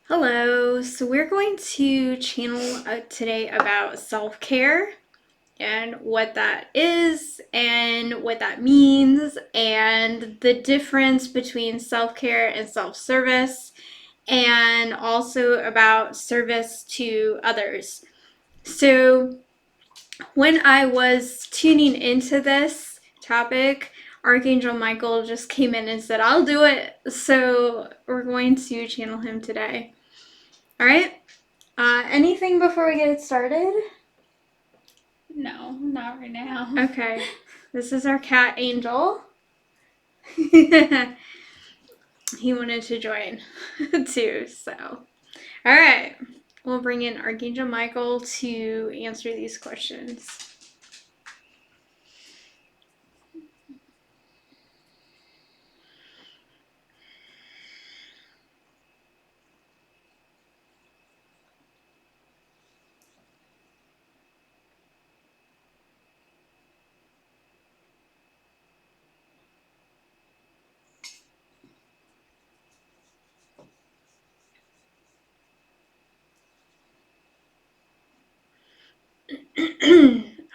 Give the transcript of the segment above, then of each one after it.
Hello, so we're going to channel today about self-care and what that is and what that means and the difference between self-care and self-service and also about service to others. So when I was tuning into this topic, Archangel Michael just came in and said, I'll do it. So we're going to channel him today. All right. Anything before we get started? No, not right now. Okay. This is our cat Angel. He wanted to join too, so. All right. We'll bring in Archangel Michael to answer these questions.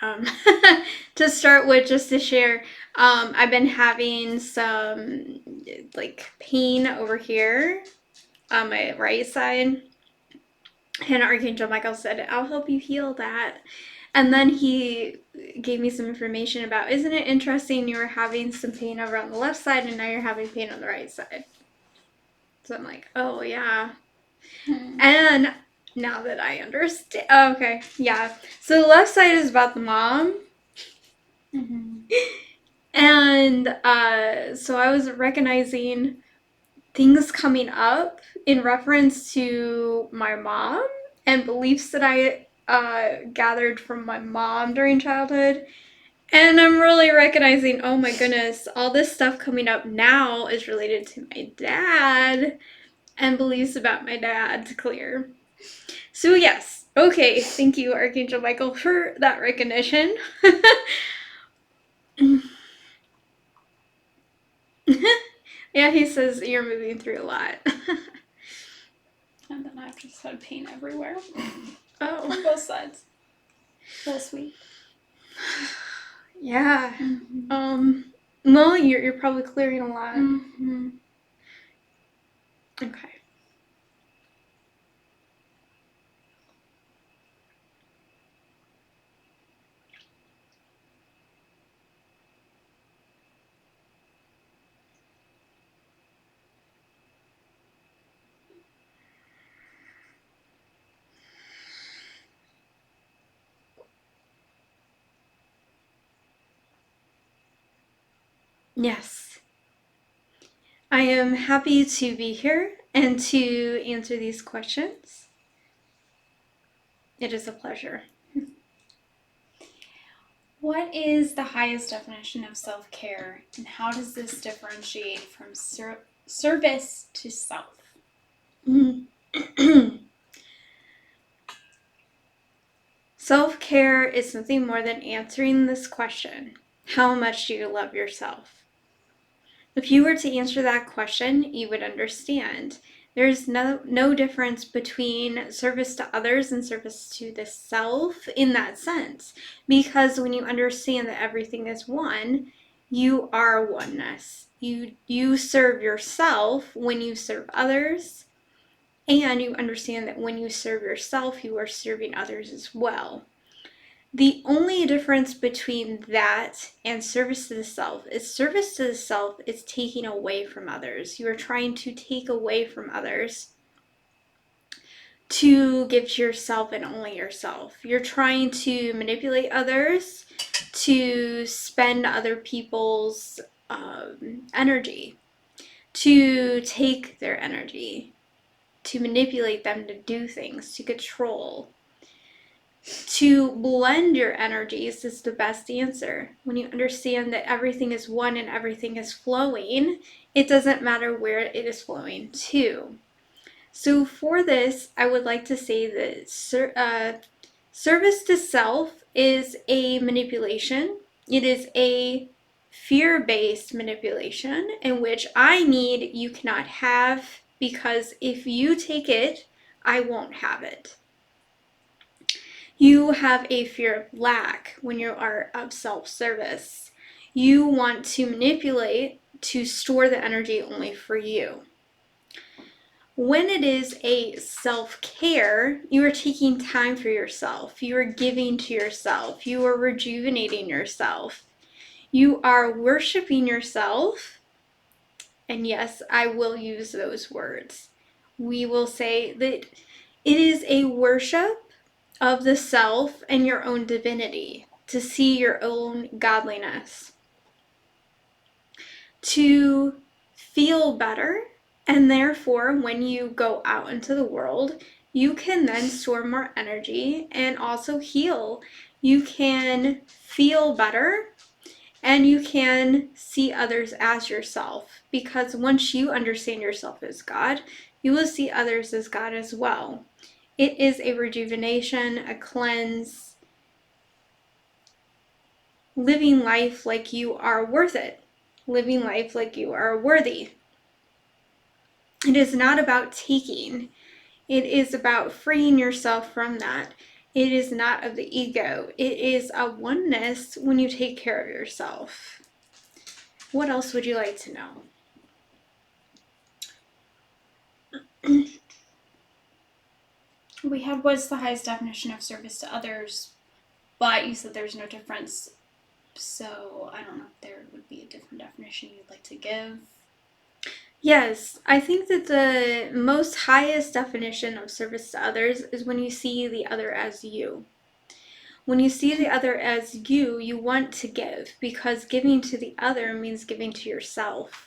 um, to start with, just to share, I've been having some like pain over here on my right side, and Archangel Michael said, I'll help you heal that. And then he gave me some information about, isn't it interesting you were having some pain over on the left side and now you're having pain on the right side? So I'm like, oh yeah. And now that I understand, okay, yeah. So the left side is about the mom. And so I was recognizing things coming up in reference to my mom and beliefs that I gathered from my mom during childhood. And I'm really recognizing, oh my goodness, all this stuff coming up now is related to my dad and beliefs about my dad to clear. So, yes, okay, thank you, Archangel Michael, for that recognition. Yeah, he says you're moving through a lot. And then I've just had pain everywhere. Oh. On both sides. So sweet. Yeah. Well, you're probably clearing a lot. Okay. Yes. I am happy to be here and to answer these questions. It is a pleasure. What is the highest definition of self-care, and how does this differentiate from service to self? Self-care is something more than answering this question. How much do you love yourself? If you were to answer that question, you would understand. There's no difference between service to others and service to the self in that sense. Because when you understand that everything is one, you are oneness. You serve yourself when you serve others, and you understand that when you serve yourself, you are serving others as well. The only difference between that and service to the self is service to the self is taking away from others. You are trying to take away from others to give to yourself and only yourself. You're trying to manipulate others to spend other people's energy, to take their energy, to manipulate them to do things, to control. To blend your energies is the best answer. When you understand that everything is one and everything is flowing, it doesn't matter where it is flowing to. So for this, I would like to say that service to self is a manipulation. It is a fear-based manipulation in which I need, you cannot have, because if you take it, I won't have it. You have a fear of lack when you are of self-service. You want to manipulate to store the energy only for you. When it is a self-care, you are taking time for yourself. You are giving to yourself. You are rejuvenating yourself. You are worshiping yourself. And yes, I will use those words. We will say that it is a worship of the self and your own divinity, to see your own godliness, to feel better, and therefore when you go out into the world, you can then store more energy and also heal. You can feel better and you can see others as yourself, because once you understand yourself as God, you will see others as God as well. It is a rejuvenation, a cleanse, living life like you are worth it, living life like you are worthy. It is not about taking. It is about freeing yourself from that. It is not of the ego. It is a oneness when you take care of yourself. What else would you like to know? We had what's the highest definition of service to others, but you said there's no difference. So I don't know if there would be a different definition you'd like to give. Yes, I think that the most highest definition of service to others is when you see the other as you. When you see the other as you, you want to give, because giving to the other means giving to yourself.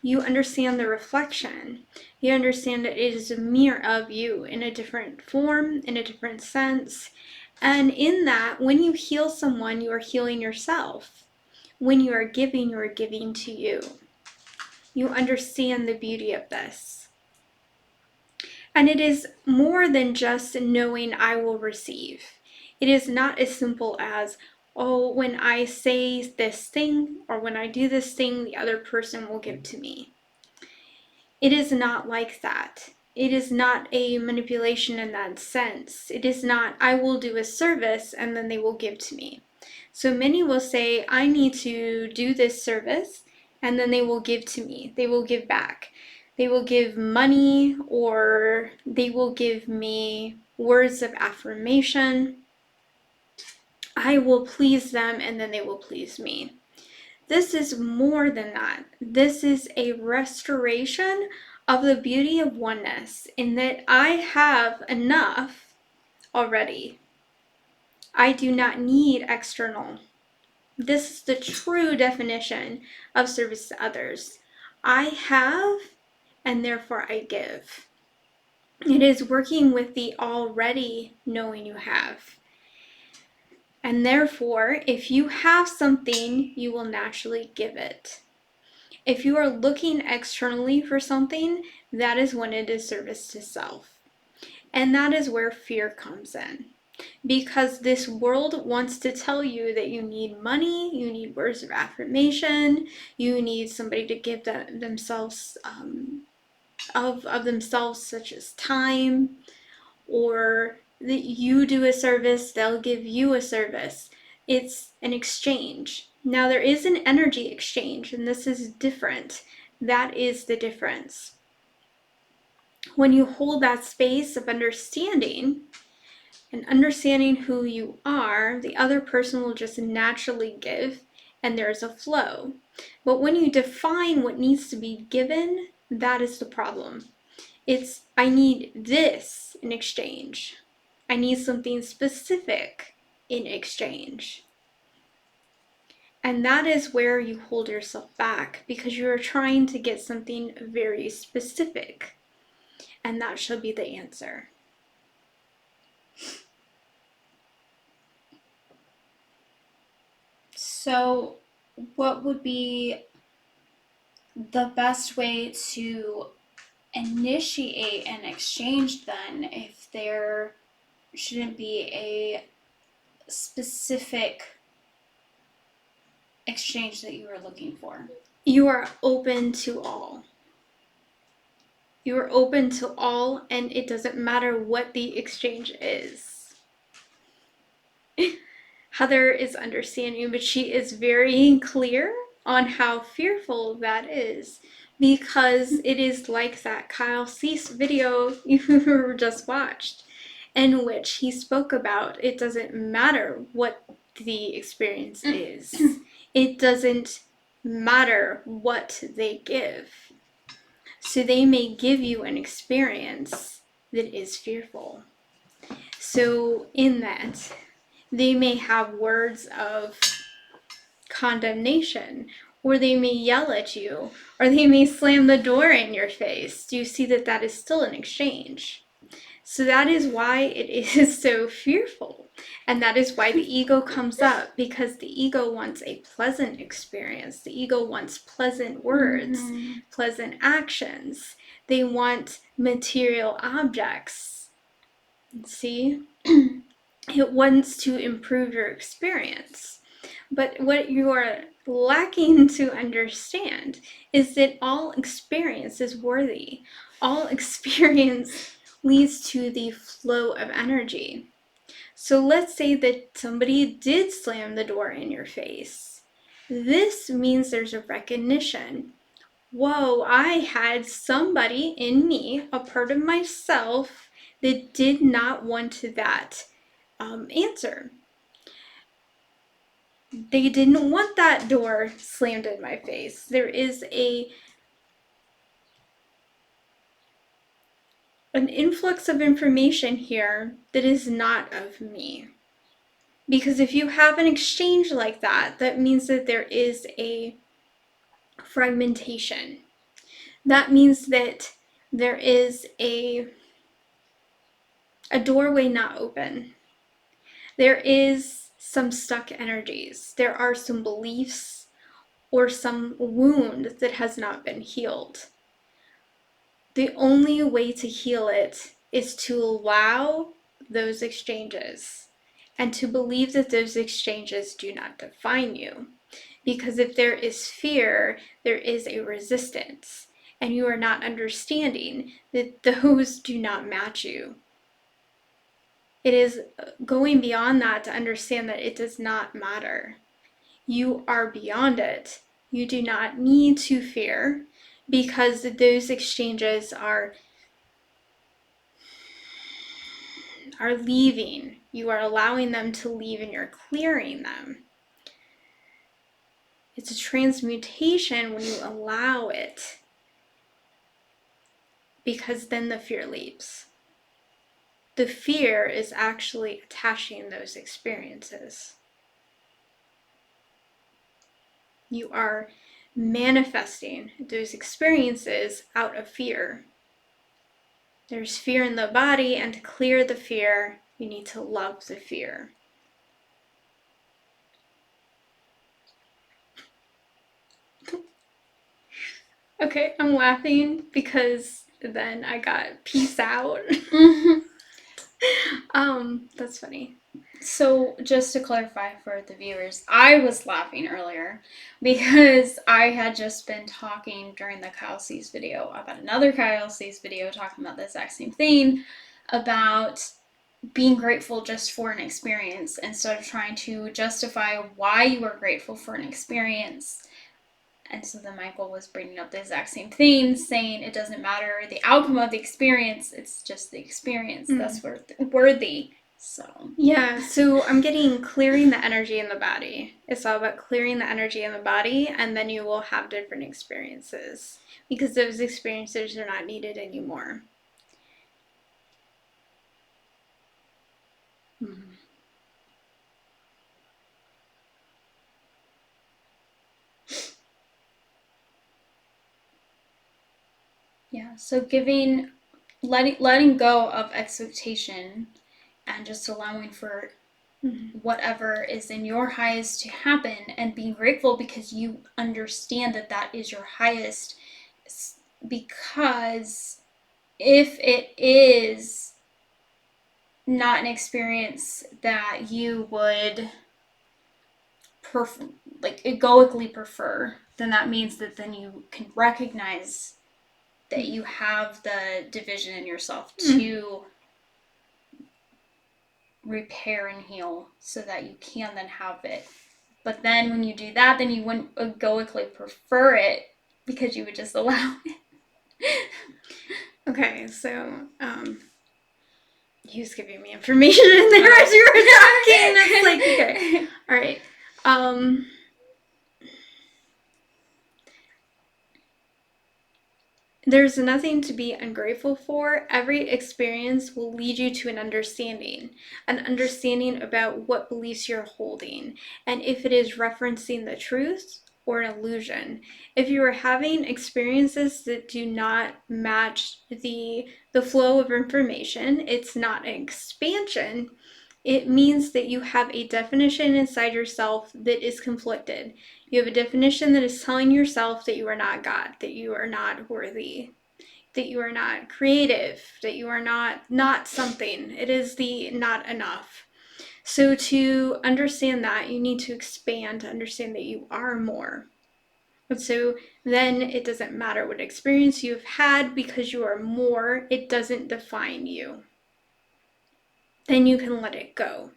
You understand the reflection. You understand that it is a mirror of you in a different form, in a different sense. And in that, when you heal someone, you are healing yourself. When you are giving to you. You understand the beauty of this. And it is more than just knowing I will receive. It is not as simple as, oh, when I say this thing or when I do this thing, the other person will give to me. It is not like that. It is not a manipulation in that sense. It is not, I will do a service and then they will give to me. So many will say, I need to do this service and then they will give to me. They will give back. They will give money, or they will give me words of affirmation. I will please them and then they will please me. This is more than that. This is a restoration of the beauty of oneness, in that I have enough already. I do not need external. This is the true definition of service to others. I have, and therefore I give. It is working with the already knowing you have. And therefore, if you have something, you will naturally give it. If you are looking externally for something, that is when it is service to self. And that is where fear comes in. Because this world wants to tell you that you need money, you need words of affirmation, you need somebody to give themselves of themselves, such as time, or that you do a service, they'll give you a service. It's an exchange. Now there is an energy exchange, and this is different. That is the difference. When you hold that space of understanding and understanding who you are, the other person will just naturally give, and there's a flow. But when you define what needs to be given, that is the problem. It's, I need this in exchange. I need something specific in exchange. And that is where you hold yourself back, because you are trying to get something very specific. And that shall be the answer. So, what would be the best way to initiate an exchange then, if there shouldn't be a specific exchange that you are looking for? You are open to all. You are open to all, and it doesn't matter what the exchange is. Heather is understanding, but she is very clear on how fearful that is, because it is like that Kyle Cease video you just watched, in which he spoke about it doesn't matter what the experience is. It doesn't matter what they give. So they may give you an experience that is fearful. So in that, they may have words of condemnation, or they may yell at you, or they may slam the door in your face. Do you see that that is still an exchange? So that is why it is so fearful. And that is why the ego comes up, because the ego wants a pleasant experience. The ego wants pleasant words, pleasant actions. They want material objects. See? It wants to improve your experience. But what you are lacking to understand is that all experience is worthy. All experience leads to the flow of energy. So let's say that somebody did slam the door in your face. This means there's a recognition. Whoa, I had somebody in me, a part of myself, that did not want that answer. They didn't want that door slammed in my face. There is an influx of information here that is not of me. Because if you have an exchange like that, that means that there is a fragmentation. That means that there is a doorway not open. There is some stuck energies. There are some beliefs or some wound that has not been healed. The only way to heal it is to allow those exchanges and to believe that those exchanges do not define you. Because if there is fear, there is a resistance, and you are not understanding that those do not match you. It is going beyond that to understand that it does not matter. You are beyond it. You do not need to fear, because those exchanges are leaving. You are allowing them to leave, and you're clearing them. It's a transmutation when you allow it, because then the fear leaves. The fear is actually attaching those experiences. You are manifesting those experiences out of fear. There's fear in the body, and to clear the fear, you need to love the fear. Okay, I'm laughing because then I got peace out. That's funny. So just to clarify for the viewers, I was laughing earlier because I had just been talking during the Kyle Cease video about another Kyle Cease video talking about the exact same thing, about being grateful just for an experience instead of trying to justify why you are grateful for an experience. And so then Michael was bringing up the exact same thing, saying it doesn't matter the outcome of the experience, it's just the experience that's worthy. So yeah, so I'm getting clearing the energy in the body. It's all about clearing the energy in the body, and then you will have different experiences, because those experiences are not needed anymore. yeah, so letting go of expectation and just allowing for whatever is in your highest to happen, and being grateful because you understand that that is your highest. Because if it is not an experience that you would egoically prefer, then that means that then you can recognize that you have the division in yourself to repair and heal so that you can then have it. But then when you do that, then you wouldn't egoically prefer it because you would just allow it. Okay, so he was giving me information in there as you were talking. It's like, okay, all right. There's nothing to be ungrateful for. Every experience will lead you to an understanding about what beliefs you're holding, and if it is referencing the truth or an illusion. If you are having experiences that do not match the flow of information, it's not an expansion. It means that you have a definition inside yourself that is conflicted. You have a definition that is telling yourself that you are not God, that you are not worthy, that you are not creative, that you are not something. It is the not enough. So to understand that, you need to expand to understand that you are more. And so then it doesn't matter what experience you've had, because you are more, it doesn't define you. Then you can let it go.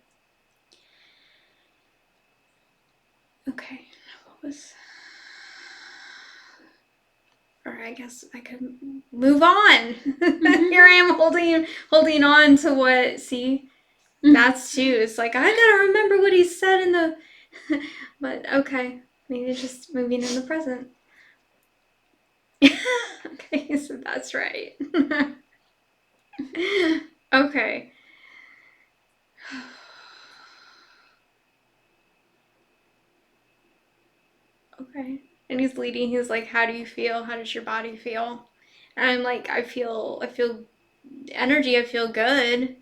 Okay, what was... Or I guess I could move on. Here I am holding on to what, see? That's too, it's like, I gotta remember what he said in the... But okay, maybe just moving in the present. Okay, so that's right. Okay. Okay. And he's leading, he's like, how do you feel? How does your body feel? And I'm like, I feel energy, I feel good.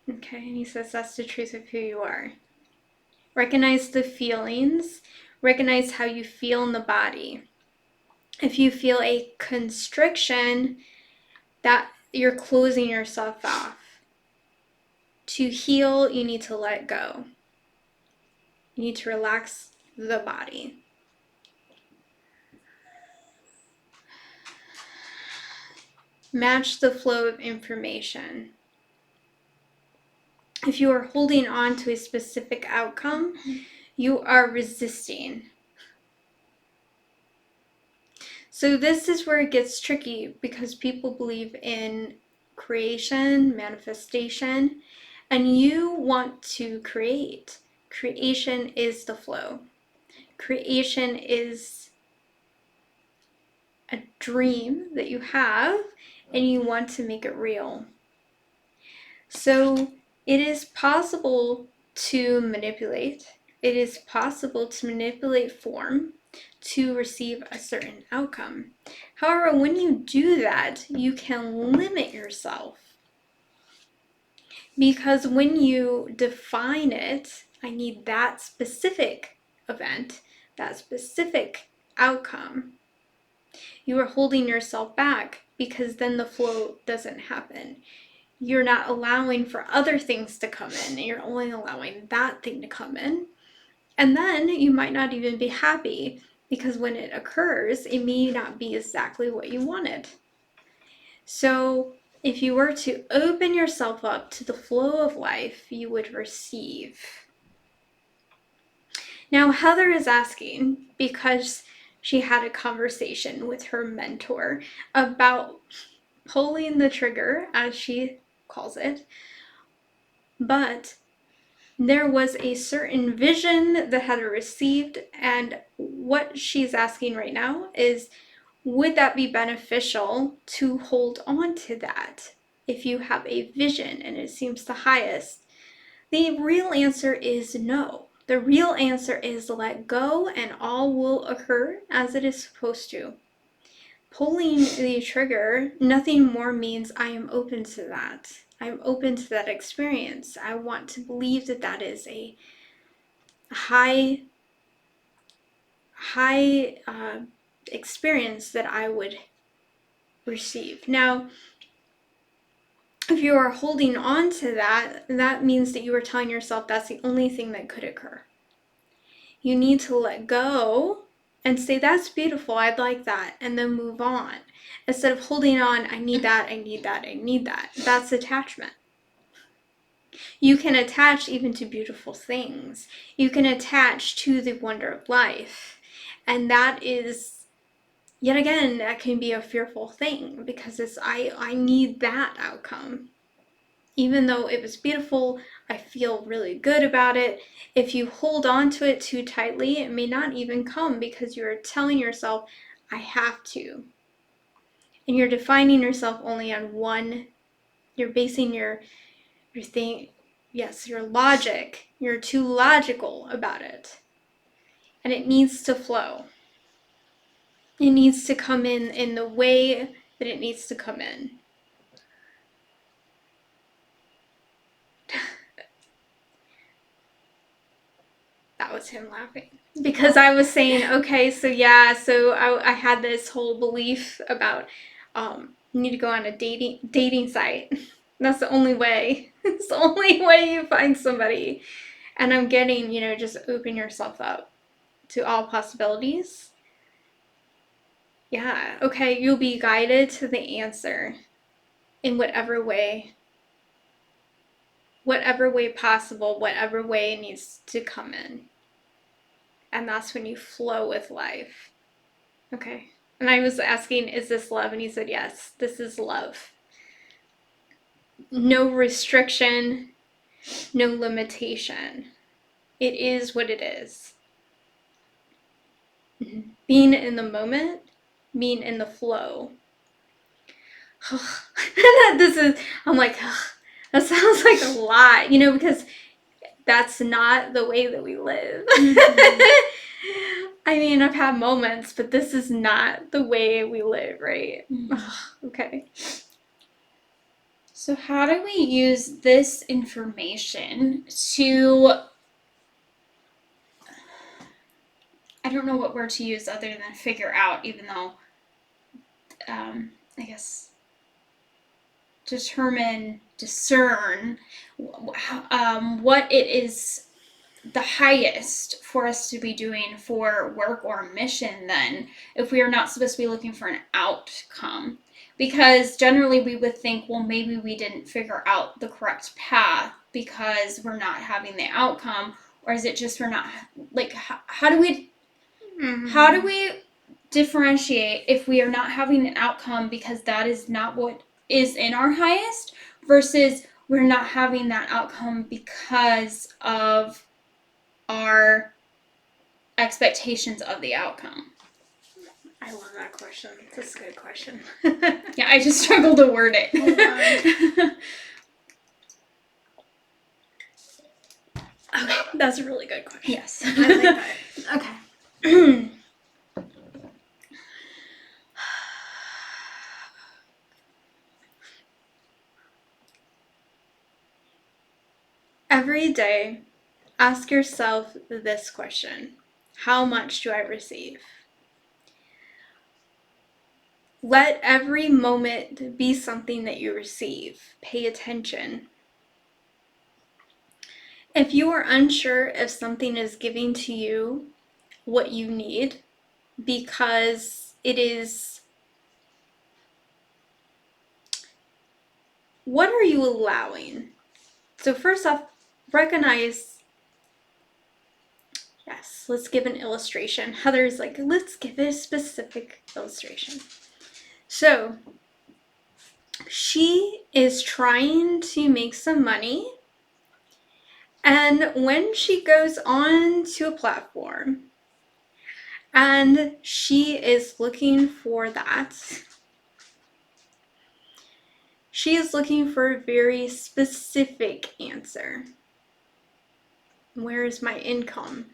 Okay, and he says that's the truth of who you are. Recognize the feelings. Recognize how you feel in the body. If you feel a constriction, that you're closing yourself off. To heal, you need to let go. You need to relax the body. Match the flow of information. If you are holding on to a specific outcome, you are resisting. So this is where it gets tricky, because people believe in creation, manifestation, and you want to create. Creation is the flow. Creation is a dream that you have, and you want to make it real. So it is possible to manipulate. It is possible to manipulate form to receive a certain outcome. However, when you do that, you can limit yourself. Because when you define it, I need that specific event, that specific outcome, you are holding yourself back, because then the flow doesn't happen. You're not allowing for other things to come in, and you're only allowing that thing to come in. And then you might not even be happy, because when it occurs, it may not be exactly what you wanted. So if you were to open yourself up to the flow of life, you would receive. Now, Heather is asking because she had a conversation with her mentor about pulling the trigger, as she calls it, but there was a certain vision that Heather received, and what she's asking right now is, would that be beneficial to hold on to that if you have a vision and it seems the highest? The real answer is no. The real answer is let go, and all will occur as it is supposed to. Pulling the trigger, nothing more means I am open to that. I'm open to that experience. I want to believe that that is a high experience that I would receive. Now, if you are holding on to that, that means that you are telling yourself that's the only thing that could occur. You need to let go and say, that's beautiful, I'd like that, and then move on. Instead of holding on, I need that, I need that, I need that. That's attachment. You can attach even to beautiful things. You can attach to the wonder of life. And that is, yet again, that can be a fearful thing, because it's, I need that outcome. Even though it was beautiful, I feel really good about it. If you hold on to it too tightly, it may not even come, because you're telling yourself, I have to. And you're defining yourself only on one. You're basing your thing, yes, your logic. You're too logical about it. And it needs to flow. It needs to come in the way that it needs to come in. That was him laughing. Because I was saying, okay, so yeah, so I had this whole belief about you need to go on a dating site. That's the only way. It's the only way you find somebody. And I'm getting, just open yourself up to all possibilities. Yeah, okay, you'll be guided to the answer in whatever way possible, whatever way needs to come in. And that's when you flow with life. Okay. And I was asking, is this love? And he said, yes, this is love. No restriction, no limitation. It is what it is. Being in the moment, being in the flow. I'm like, that sounds like a lot, because that's not the way that we live. I mean, I've had moments, but this is not the way we live, right? Okay. So how do we use this information to, I don't know what word to use other than figure out, even though, I guess, discern what it is the highest for us to be doing for work or mission, then, if we are not supposed to be looking for an outcome. Because generally we would think, well, maybe we didn't figure out the correct path because we're not having the outcome, or is it just we're not, like, how do we differentiate if we are not having an outcome because that is not what is in our highest, versus we're not having that outcome because of our expectations of the outcome? I love that question. That's a good question. Yeah, I just struggled to word it. Okay, that's a really good question. Yes. I like that. Okay. Every day, ask yourself this question: how much do I receive? Let every moment be something that you receive. Pay attention. If you are unsure if something is giving to you what you need, because it is, what are you allowing? So first off, recognize, yes, let's give an illustration. Heather's like, let's give a specific illustration. So she is trying to make some money, and when she goes on to a platform and she is looking for that, she is looking for a very specific answer. Where is my income?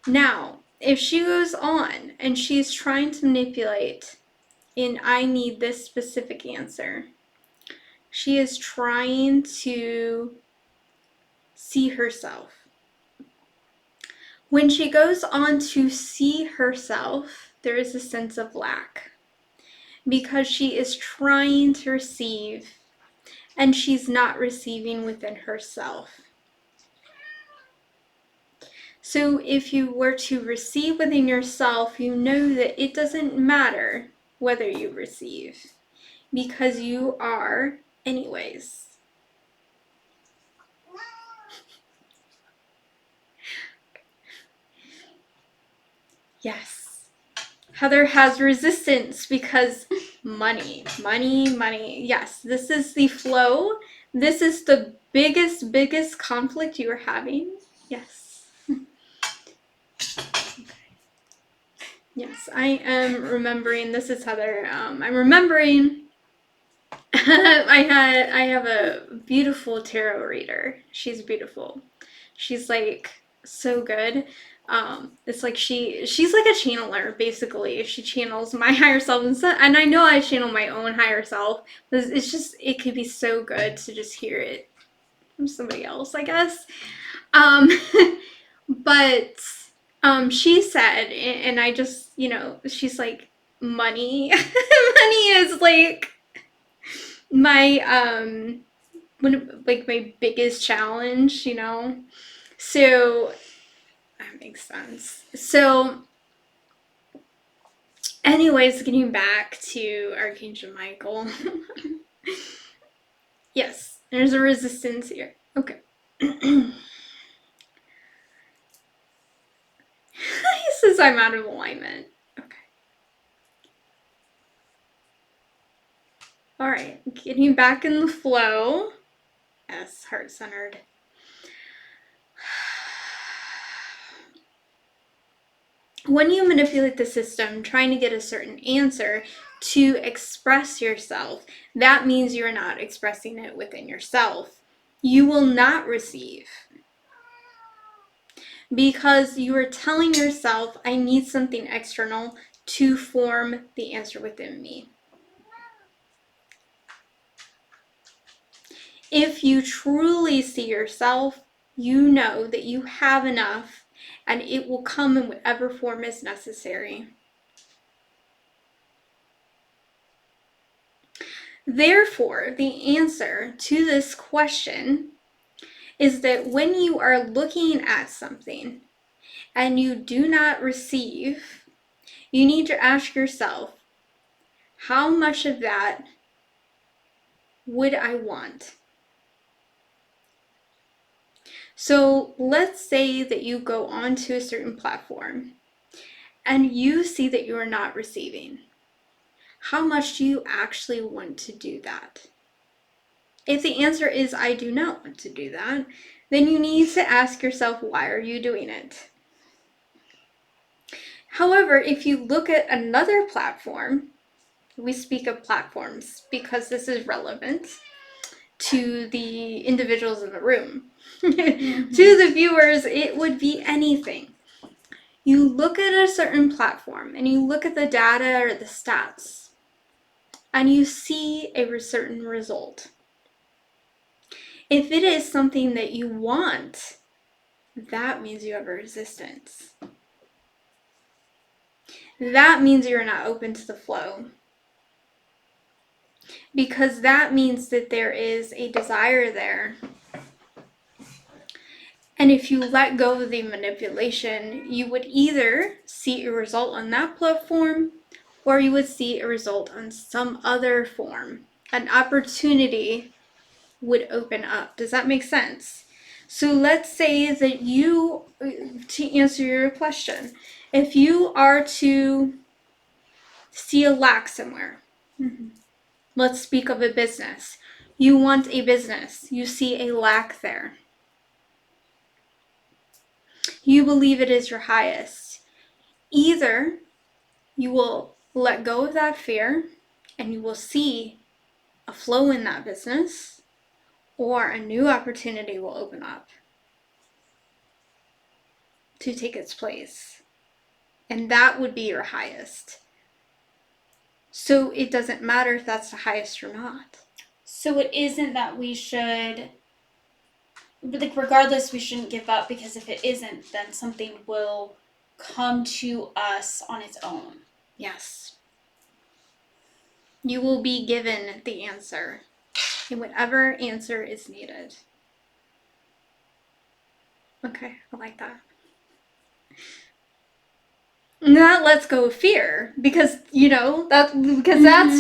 Now, if she goes on and she's trying to manipulate in, I need this specific answer, she is trying to see herself. When she goes on to see herself, there is a sense of lack, because she is trying to receive and she's not receiving within herself. So if you were to receive within yourself, you know that it doesn't matter whether you receive, because you are anyways. Yes. Heather has resistance because money. Yes, this is the flow. This is the biggest conflict you are having. Yes. Yes, I am remembering. This is Heather. I'm remembering. I have a beautiful tarot reader. She's beautiful. She's like so good. It's like she's like a channeler basically. She channels my higher self, and I know I channel my own higher self. But it's just, it could be so good to just hear it from somebody else, I guess. But she said, and I just, she's like, money. Money is like my my biggest challenge, So that makes sense. So anyways, getting back to Archangel Michael. Yes, there's a resistance here. Okay. He says I'm out of alignment. Okay. Alright, getting back in the flow. Yes, heart-centered. When you manipulate the system trying to get a certain answer to express yourself, that means you're not expressing it within yourself. You will not receive, because you are telling yourself, I need something external to form the answer within me. If you truly see yourself, you know that you have enough, and it will come in whatever form is necessary. Therefore, the answer to this question is that when you are looking at something and you do not receive, you need to ask yourself, how much of that would I want? So let's say that you go onto a certain platform and you see that you are not receiving. How much do you actually want to do that? If the answer is, I do not want to do that, then you need to ask yourself, why are you doing it? However, if you look at another platform, we speak of platforms because this is relevant to the individuals in the room. Mm-hmm. To the viewers, it would be anything. You look at a certain platform and you look at the data or the stats and you see a certain result. If it is something that you want, that means you have a resistance. That means you're not open to the flow. Because that means that there is a desire there. And if you let go of the manipulation, you would either see a result on that platform, or you would see a result on some other form. An opportunity would open up. Does that make sense? So let's say that you, to answer your question, if you are to see a lack somewhere, let's speak of a business. You want a business. You see a lack there. You believe it is your highest. Either you will let go of that fear and you will see a flow in that business, or a new opportunity will open up to take its place. And that would be your highest. So it doesn't matter if that's the highest or not. So it isn't that we should, like, regardless, we shouldn't give up, because if it isn't, then something will come to us on its own. Yes. You will be given the answer, and whatever answer is needed. Okay, I like that. And that lets go of fear because that's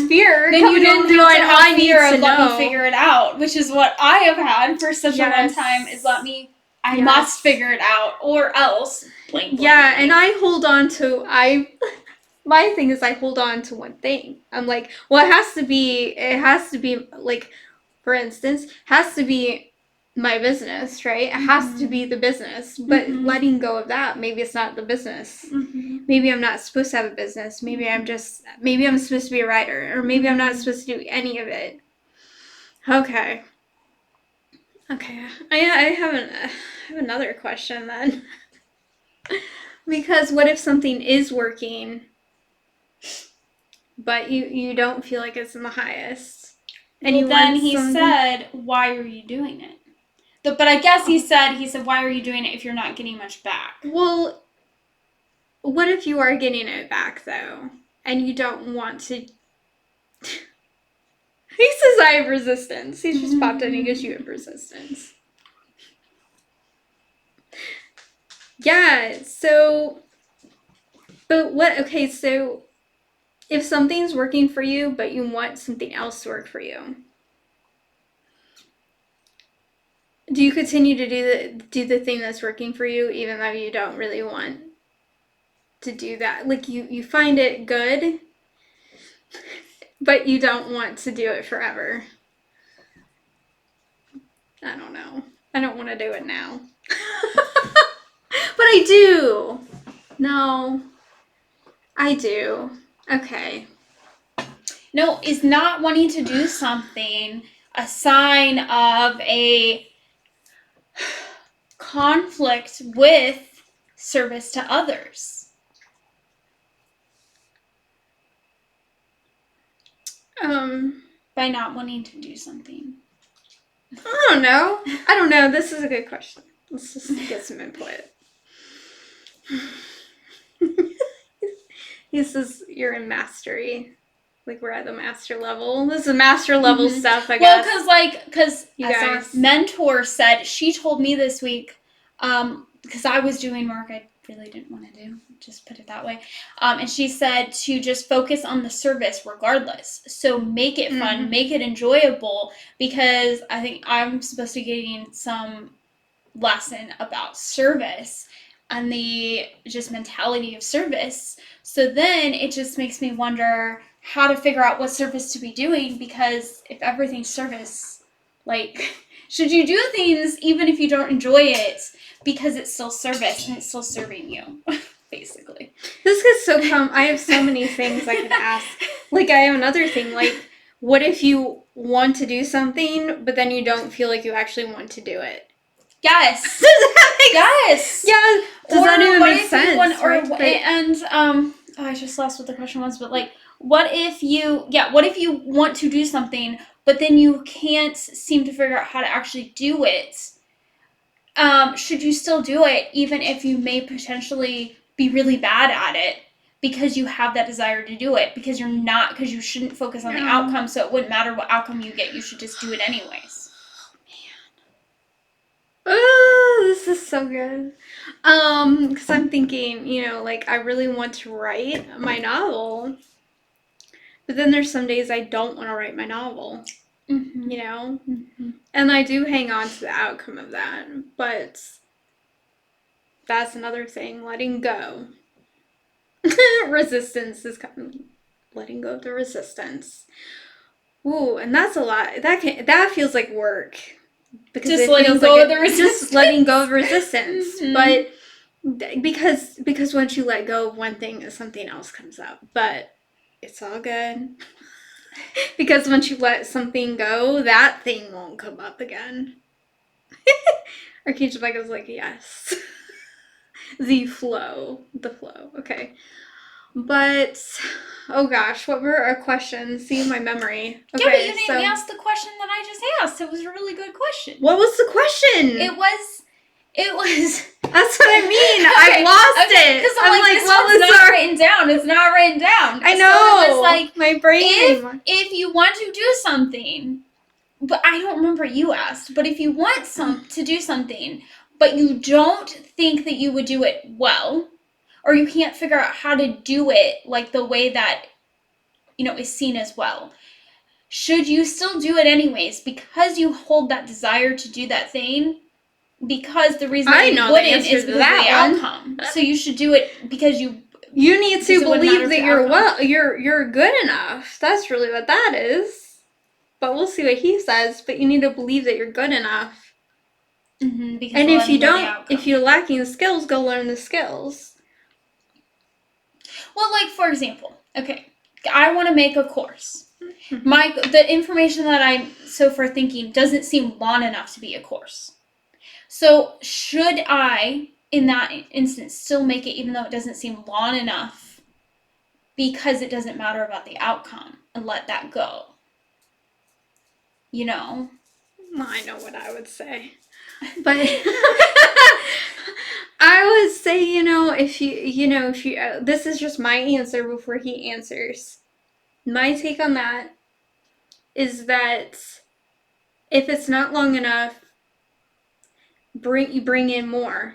fear. Then you don't do have to have fear need of to let know. me figure it out, which is what I have had for such a long time. Is I must figure it out or else. Blank. Yeah, and I hold on to my thing is I hold on to one thing. I'm like, well, it has to be like, for instance, has to be my business, right? It has to be the business. But letting go of that, maybe it's not the business. Maybe I'm not supposed to have a business. Maybe I'm supposed to be a writer, or maybe I'm not supposed to do any of it. Okay. I have another question then. Because what if something is working, but you don't feel like it's in the highest? And then he said, why are you doing it? But I guess he said, why are you doing it if you're not getting much back? Well, what if you are getting it back, though, and you don't want to... He says I have resistance. He just popped in and goes, you have resistance. Yeah, so... But what... Okay, so... If something's working for you, but you want something else to work for you, do you continue to do the thing that's working for you, even though you don't really want to do that? Like, you find it good, but you don't want to do it forever. I don't know. I don't want to do it now. But I do. No. I do. Okay. No, is not wanting to do something a sign of a conflict with service to others? By not wanting to do something. I don't know. This is a good question. Let's just get some input. He says you're in mastery. Like, we're at the master level. This is master level stuff, I guess. Well, because our mentor said, she told me this week, because I was doing work I really didn't want to do, just put it that way. And she said to just focus on the service regardless. So make it fun, make it enjoyable, because I think I'm supposed to be getting some lesson about service and the just mentality of service. So then it just makes me wonder how to figure out what service to be doing, because if everything's service, like, should you do things even if you don't enjoy it because it's still service and it's still serving you, basically. This is so I have so many things I could ask. Like, I have another thing, like, what if you want to do something, but then you don't feel like you actually want to do it? Yes. Does that make yes. Yeah. Does that even make sense? I just lost what the question was, but like, what if you want to do something, but then you can't seem to figure out how to actually do it? Should you still do it, even if you may potentially be really bad at it, because you have that desire to do it, because you shouldn't focus on the outcome, so it wouldn't matter what outcome you get, you should just do it anyways. Oh, this is so good. Because I'm thinking, like, I really want to write my novel, but then there's some days I don't want to write my novel, and I do hang on to the outcome of that, but that's another thing, letting go. Resistance is coming. Letting go of the resistance. Ooh, and that's a lot. That feels like work. Because just letting go of the resistance. Just letting go of resistance. But because once you let go of one thing, something else comes up. But it's all good. Because once you let something go, that thing won't come up again. Archangel Michael's like, yes. The flow. Okay. But, oh gosh, what were our questions? See my memory. Okay, yeah, but you didn't ask the question that I just asked. It was a really good question. What was the question? It was. That's what I mean. Okay, I lost it. Because I'm like, this one's not written down. It's not written down. I know. So it was like, my brain. If you want to do something, but I don't remember what you asked, but if you want to do something, but you don't think that you would do it well, or you can't figure out how to do it like the way that, is seen as well. Should you still do it anyways because you hold that desire to do that thing? Because the reason that you wouldn't is because of the outcome. So you should do it because you need to believe that you're good enough. That's really what that is. But we'll see what he says. But you need to believe that you're good enough. Mm-hmm, and if you don't, if you're lacking the skills, go learn the skills. Well, like, for example, okay, I want to make a course. The information that I'm so far thinking doesn't seem long enough to be a course. So should I, in that instance, still make it even though it doesn't seem long enough because it doesn't matter about the outcome and let that go? I know what I would say. But I would say, if you, this is just my answer before he answers. My take on that is that if it's not long enough, bring in more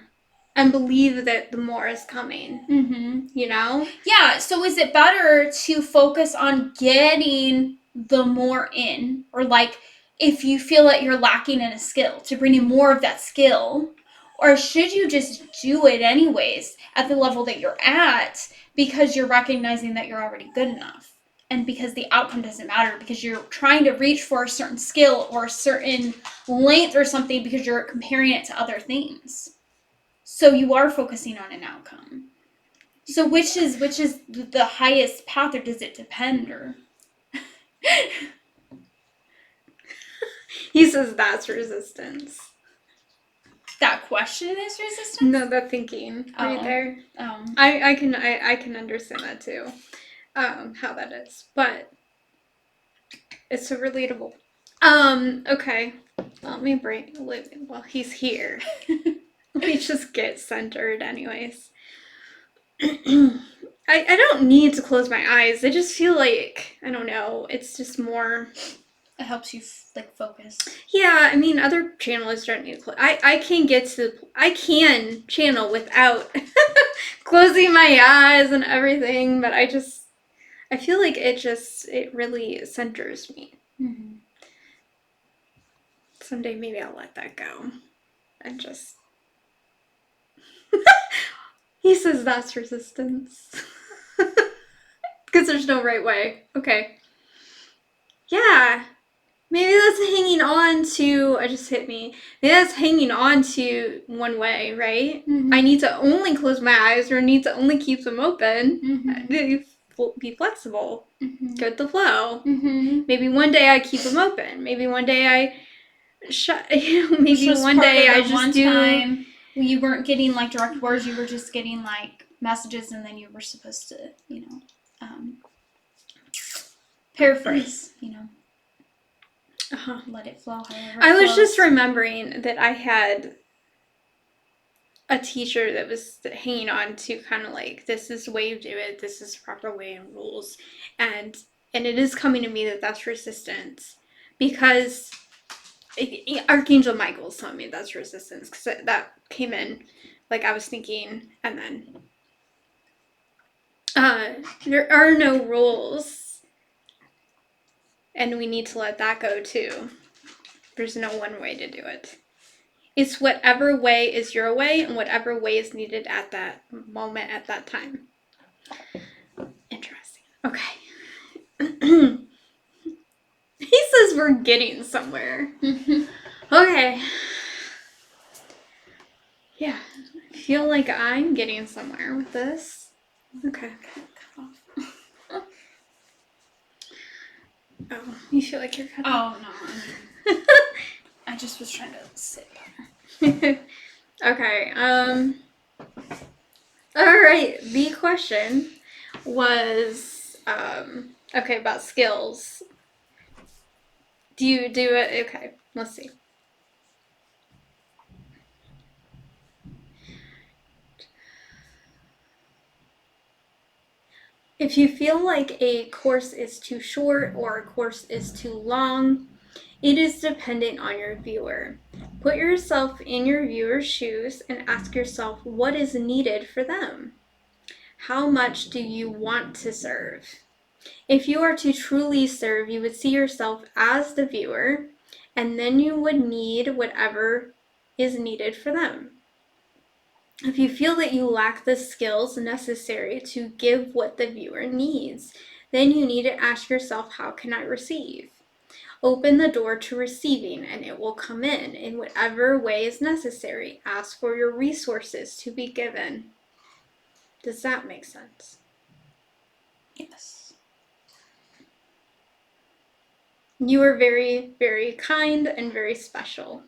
and believe that the more is coming. Mm-hmm. Yeah, so is it better to focus on getting the more in, or like if you feel that you're lacking in a skill, to bring in more of that skill? Or should you just do it anyways at the level that you're at because you're recognizing that you're already good enough? And because the outcome doesn't matter, because you're trying to reach for a certain skill or a certain length or something because you're comparing it to other things. So you are focusing on an outcome. So which is the highest path, or does it depend? Or he says that's resistance. That question is resistance? No, that thinking right there. I can understand that too. How that is, but it's so relatable. Okay. Let me well, he's here. Let me just get centered anyways. I don't need to close my eyes. I just feel like, I don't know, it's just more... It helps you, focus. Yeah, I mean, other channelers don't need to close. I can channel without closing my eyes and everything, but I feel like it really centers me. Mm-hmm. Someday maybe I'll let that go and just... He says that's resistance. Because there's no right way. Okay. Yeah. Maybe that's hanging on to... It just hit me. Maybe that's hanging on to one way, right? Mm-hmm. I need to only close my eyes or need to only keep them open. Mm-hmm. Be flexible. Mm-hmm. Go with the flow. Mm-hmm. Maybe one day I keep them open. Maybe one day I shut... Maybe one day I just do... Time you weren't getting direct words, you were just getting messages, and then you were supposed to, paraphrase, let it flow however I was just remembering that I had a teacher that was hanging on to kind of this is the way you do it, this is the proper way and rules, and it is coming to me that that's resistance, because Archangel Michael's telling me that's resistance, because that came in I was thinking, and then there are no rules, and we need to let that go too. There's no one way to do it. It's whatever way is your way and whatever way is needed at that moment, at that time. Interesting. Okay. He says we're getting somewhere. Okay. Yeah. I feel like I'm getting somewhere with this. Okay. Oh, you feel like you're cut off? Oh, no. I just was trying to sit better. Okay. Alright. The question was, okay, about skills. Do you do it? Okay. Let's see. If you feel like a course is too short or a course is too long, it is dependent on your viewer. Put yourself in your viewer's shoes and ask yourself what is needed for them. How much do you want to serve? If you are to truly serve, you would see yourself as the viewer, and then you would need whatever is needed for them. If you feel that you lack the skills necessary to give what the viewer needs, then you need to ask yourself, how can I receive? Open the door to receiving, and it will come in whatever way is necessary. Ask for your resources to be given. Does that make sense? Yes. You are very, very kind and very special.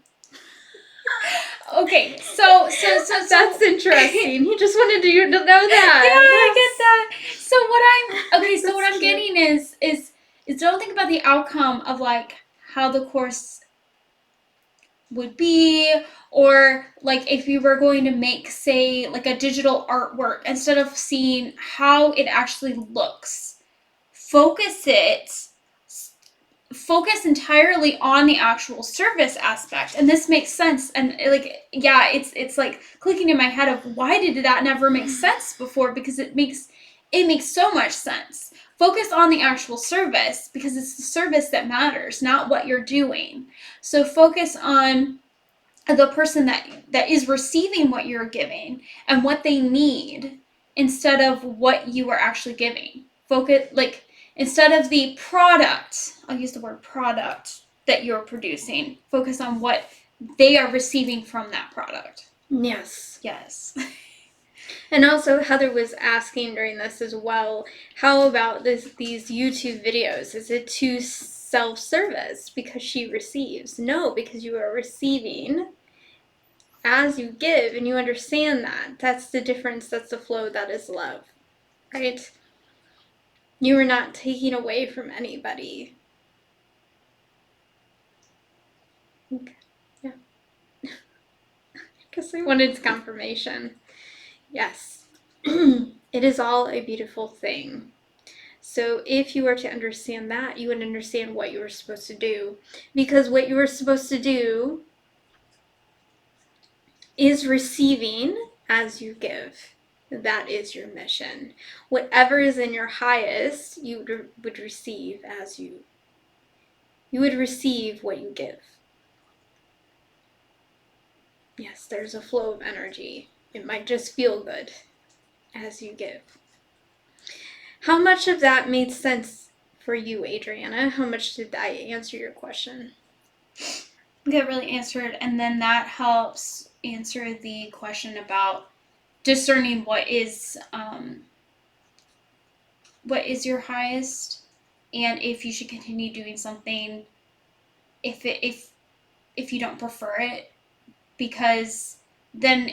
Okay, so That's interesting. He just wanted you to know that. Yeah, I get that. So what I'm Cute. getting is don't think about the outcome of like how the course would be, or like if you were going to make, say, like a digital artwork, instead of seeing how it actually looks. Focus entirely on the actual service aspect, and this makes sense. And like, yeah, it's like clicking in my head of, why did that never make sense before? Because it makes so much sense. Focus on the actual service, because it's the service that matters, not what you're doing. So focus on the person that is receiving what you're giving and what they need, instead of what you are actually giving. Focus, like, instead of the product, I'll use the word product, that you're producing, focus on what they are receiving from that product. Yes. Yes. And also, Heather was asking during this as well, how about these YouTube videos? Is it too self-service because she receives? No, because you are receiving as you give, and you understand that. That's the difference. That's the flow. That is love, right? You are not taking away from anybody. Okay. Yeah. I guess I wanted confirmation. Yes. It is all a beautiful thing. So if you were to understand that, you would understand what you were supposed to do. Because what you were supposed to do is receiving as you give. That is your mission. Whatever is in your highest, you would receive as you would receive what you give. Yes, there's a flow of energy. It might just feel good as you give. How much of that made sense for you, Adriana? How much did I answer your question? Get really answered, and then that helps answer the question about discerning what is your highest, and if you should continue doing something if you don't prefer it, because then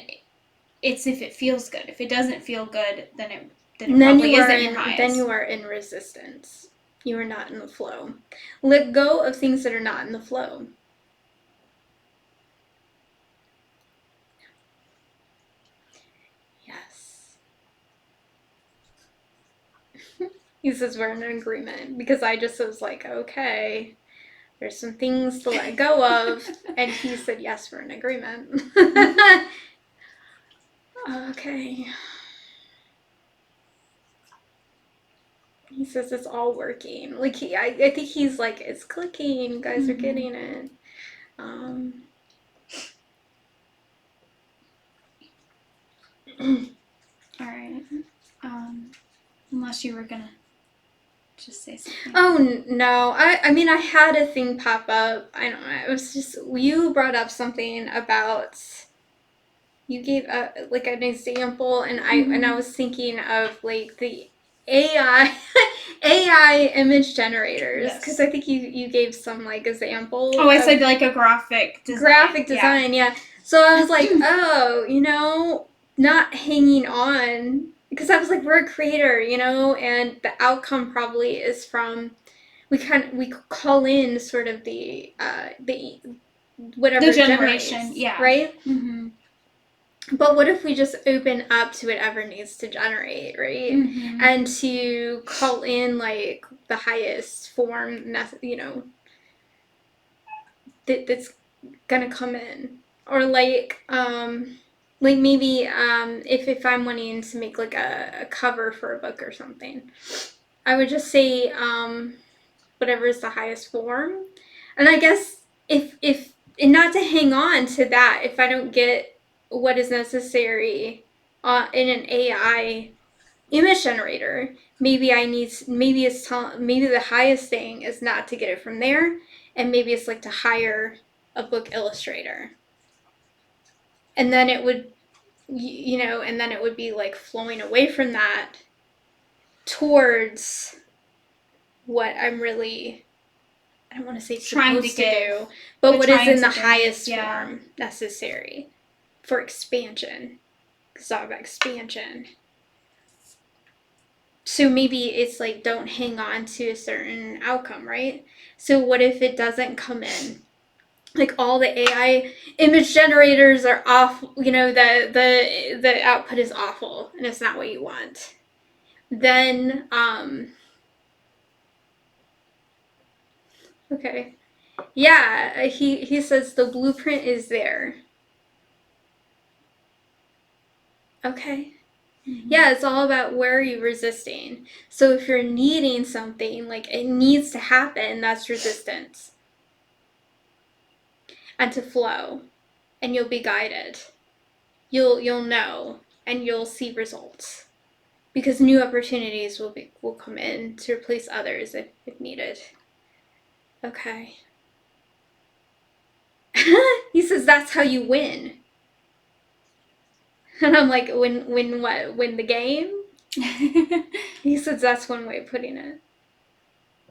it's if it feels good. If it doesn't feel good, then it probably isn't your highest. Then you are in resistance. You are not in the flow. Let go of things that are not in the flow. Yes. He says we're in an agreement, because I just was like, okay, there's some things to let go of. And he said, yes, we're in agreement. Okay. He says it's all working. Like, I think he's like, it's clicking. You guys are getting it. All right. Unless you were gonna just say something. Oh, no. I mean, I had a thing pop up. I don't know. It was just, you brought up something about, you gave like an example, and I was thinking of like the AI AI image generators, because I think you gave some like example. Oh, I said like a graphic design. Yeah. So I was like, oh, not hanging on, because I was like, we're a creator, and the outcome probably is from, we call in sort of the whatever the generation, generates, yeah, right? Mm-hmm. But what if we just open up to whatever needs to generate, right? Mm-hmm. And to call in like the highest form, that's gonna come in, or like Like maybe if I'm wanting to make like a cover for a book or something, I would just say whatever is the highest form. And I guess if and not to hang on to that if I don't get what is necessary in an AI image generator, maybe maybe the highest thing is not to get it from there, and maybe it's like to hire a book illustrator, and then it would and then it would be like flowing away from that towards what I'm really, I don't want to say Trying to supposed to give, do, but what is trying in the to give, highest yeah. form necessary for expansion. Because talk about expansion. So maybe it's like don't hang on to a certain outcome, right? So what if it doesn't come in? Like all the AI image generators are off, the output is awful and it's not what you want. Then okay. Yeah, he says the blueprint is there. Okay. Yeah, it's all about where you're resisting. So if you're needing something, like it needs to happen, that's resistance. And to flow. And you'll be guided. You'll know and you'll see results. Because new opportunities will come in to replace others if needed. Okay. He says that's how you win. And I'm like, win what? Win the game? He says that's one way of putting it.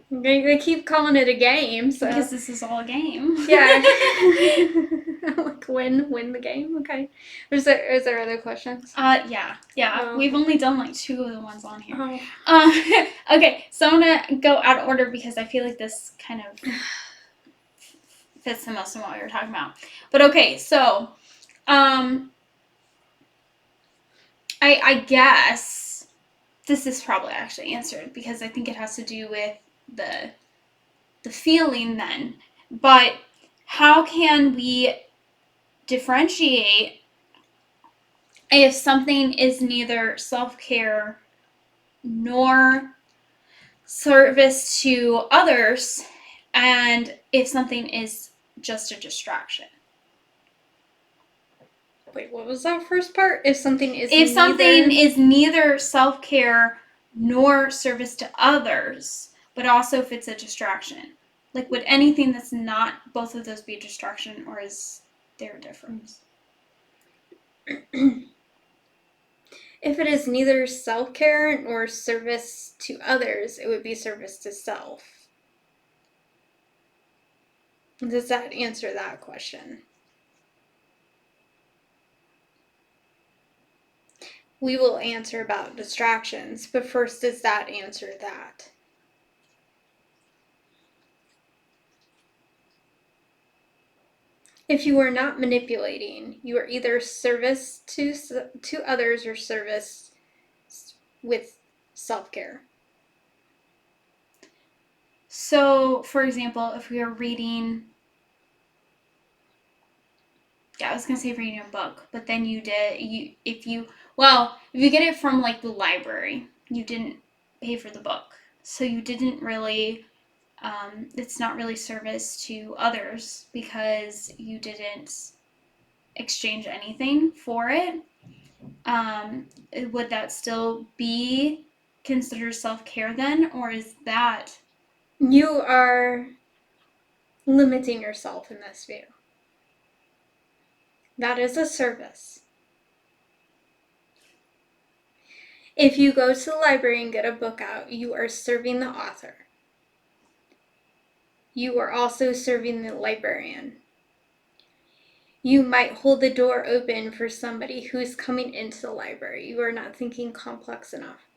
They keep calling it a game, so Because this is all a game. yeah. Like win the game. Okay. Is there other questions? Yeah. Oh. We've only done like 2 of the ones on here. Oh. Okay, so I'm gonna go out of order because I feel like this kind of fits the most in what we were talking about. But okay, so I guess this is probably actually answered because I think it has to do with the feeling then. But how can we differentiate if something is neither self-care nor service to others, and if something is just a distraction? Wait, what was that first part? If something is neither self-care nor service to others, but also if it's a distraction. Like, would anything that's not both of those be a distraction, or is there a difference? if it is neither self-care nor service to others, it would be service to self. Does that answer that question? We will answer about distractions, but first, does that answer that? If you are not manipulating, you are either service to others or service with self-care. So, for example, if we are reading, I was gonna say reading a book, but then if you get it from like the library, you didn't pay for the book, so you didn't really. It's not really service to others because you didn't exchange anything for it. Would that still be considered self-care then, or is that? You are limiting yourself in this view. That is a service. If you go to the library and get a book out, you are serving the author. You are also serving the librarian. You might hold the door open for somebody who's coming into the library. You are not thinking complex enough.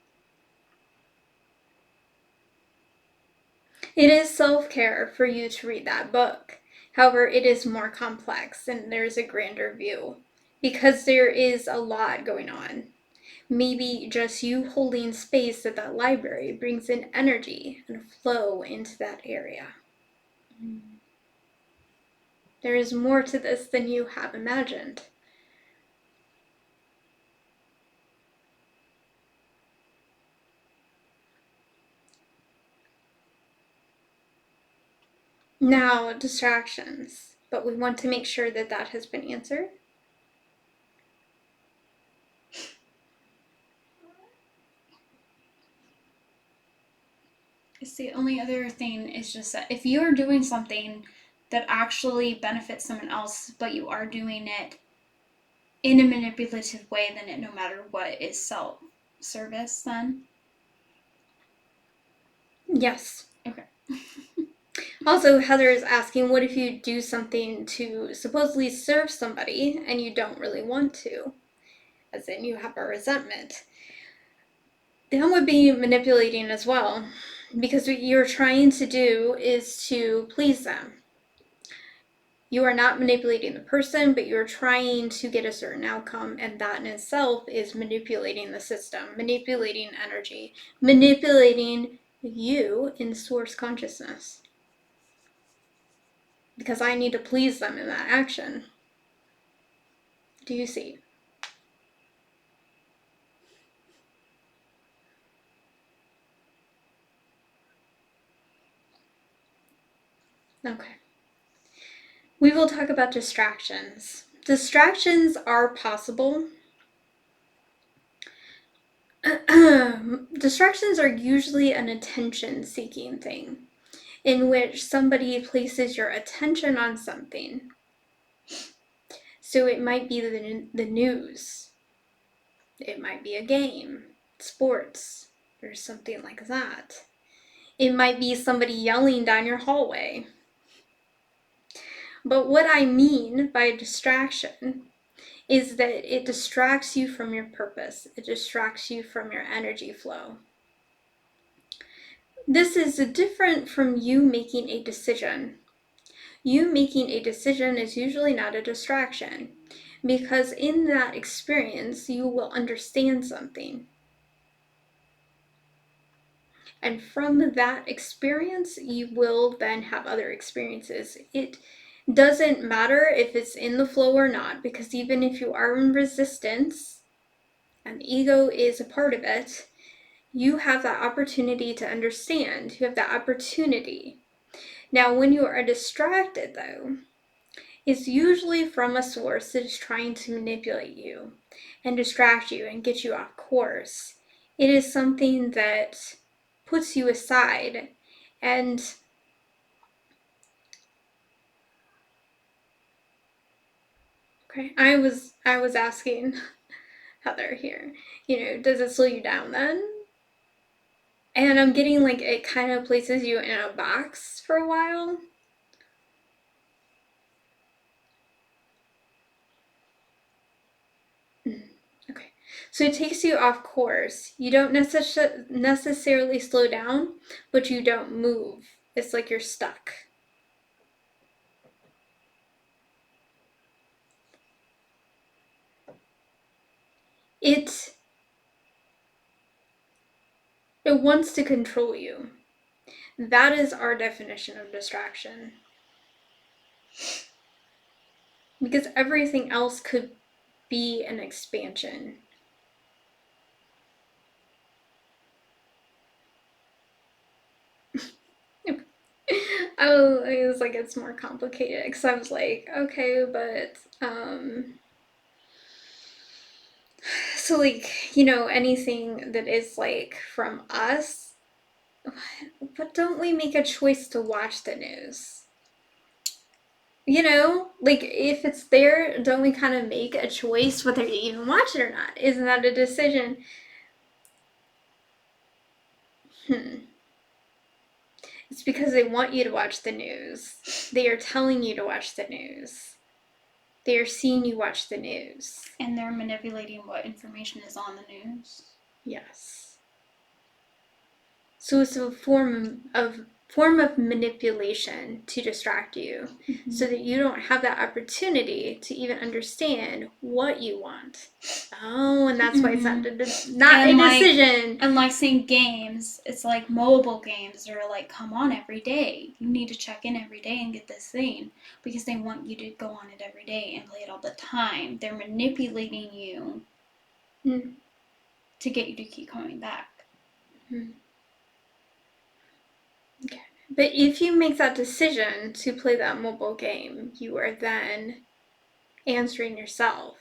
It is self-care for you to read that book. However, it is more complex and there's a grander view because there is a lot going on. Maybe just you holding space at that library brings in energy and flow into that area. There is more to this than you have imagined. Now, distractions. But we want to make sure that that has been answered. It's the only other thing is just that if you're doing something that actually benefits someone else, but you are doing it in a manipulative way, then it no matter what is self-service then. Yes. Okay. Also, Heather is asking, what if you do something to supposedly serve somebody and you don't really want to? As in, you have a resentment. That would be manipulating as well, because what you're trying to do is to please them. You are not manipulating the person, but you're trying to get a certain outcome, and that in itself is manipulating the system, manipulating energy, manipulating you in source consciousness. Because I need to please them in that action. Do you see? Okay. We will talk about distractions. Distractions are possible. Distractions are usually an attention-seeking thing, in which somebody places your attention on something. So it might be the news. It might be a game, sports, or something like that. It might be somebody yelling down your hallway. But what I mean by distraction is that it distracts you from your purpose. It distracts you from your energy flow. This is different from you making a decision. You making a decision is usually not a distraction, because in that experience, you will understand something. And from that experience, you will then have other experiences. It doesn't matter if it's in the flow or not, because even if you are in resistance, and ego is a part of it, you have that opportunity to understand. You have that opportunity. Now, when you are distracted, though, it's usually from a source that is trying to manipulate you and distract you and get you off course. It is something that puts you aside. And okay, I was asking Heather here, does it slow you down then? And I'm getting like it kind of places you in a box for a while. Okay, so it takes you off course. You don't necessarily slow down, but you don't move. It's like you're stuck. It wants to control you. That is our definition of distraction. Because everything else could be an expansion. I was like, it's more complicated, because I was like, okay, but so like, anything that is like from us, but don't we make a choice to watch the news? Like if it's there, don't we kind of make a choice whether you even watch it or not? Isn't that a decision? It's because they want you to watch the news. They are telling you to watch the news. They are seeing you watch the news. And they're manipulating what information is on the news. Yes. So it's a form of manipulation to distract you, so that you don't have that opportunity to even understand what you want. Oh, and that's why it's not a decision. And like saying games, it's like mobile games. They're like, come on every day. You need to check in every day and get this thing, because they want you to go on it every day and play it all the time. They're manipulating you to get you to keep coming back. Okay. But if you make that decision to play that mobile game, you are then answering yourself.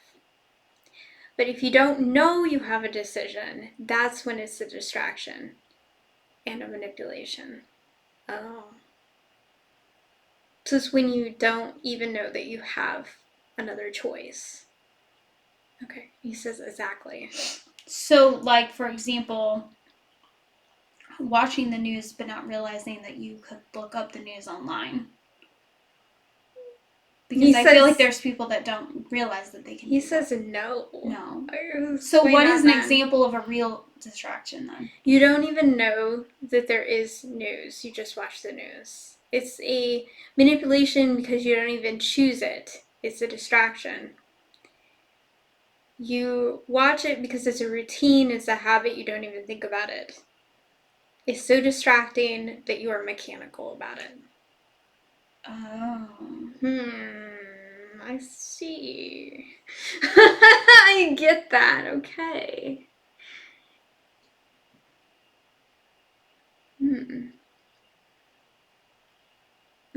But if you don't know you have a decision, that's when it's a distraction and a manipulation. Oh. So it's when you don't even know that you have another choice. Okay, he says exactly. So, like, for example, watching the news but not realizing that you could look up the news online. Because I feel like there's people that don't realize that they can. He says no. No. So what is an example of a real distraction then? You don't even know that there is news. You just watch the news. It's a manipulation because you don't even choose it. It's a distraction. You watch it because it's a routine, it's a habit, you don't even think about it. It's so distracting that you are mechanical about it. Oh. I see. I get that. Okay.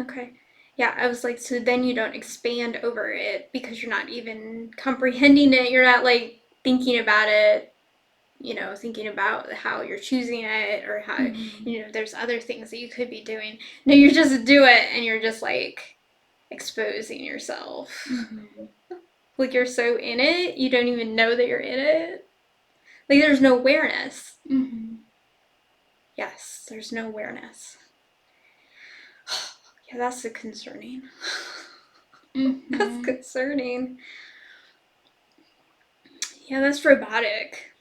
Okay. Yeah, I was like, so then you don't expand over it because you're not even comprehending it. You're not like thinking about it, thinking about how you're choosing it or how, there's other things that you could be doing. No, you just do it and you're just like exposing yourself. Like you're so in it, you don't even know that you're in it. Like there's no awareness. Yes, there's no awareness. Yeah, that's concerning. That's concerning. Yeah, that's robotic.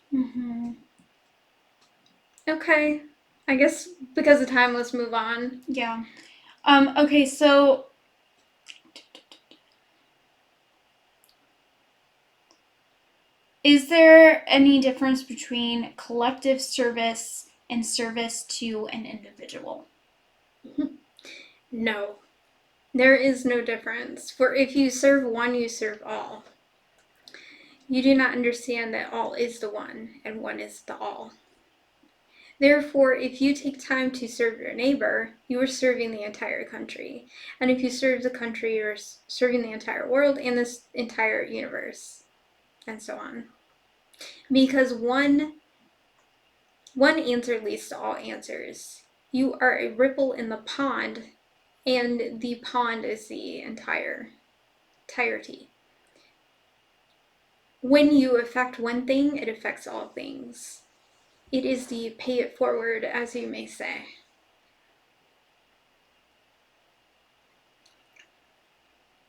Okay. I guess because of time, let's move on. Yeah. Okay, so is there any difference between collective service and service to an individual? No. There is no difference. For if you serve one, you serve all. You do not understand that all is the one and one is the all. Therefore, if you take time to serve your neighbor, you are serving the entire country. And if you serve the country, you're serving the entire world and this entire universe, and so on. Because one answer leads to all answers. You are a ripple in the pond, and the pond is the entirety. When you affect one thing, it affects all things. It is the pay it forward, as you may say.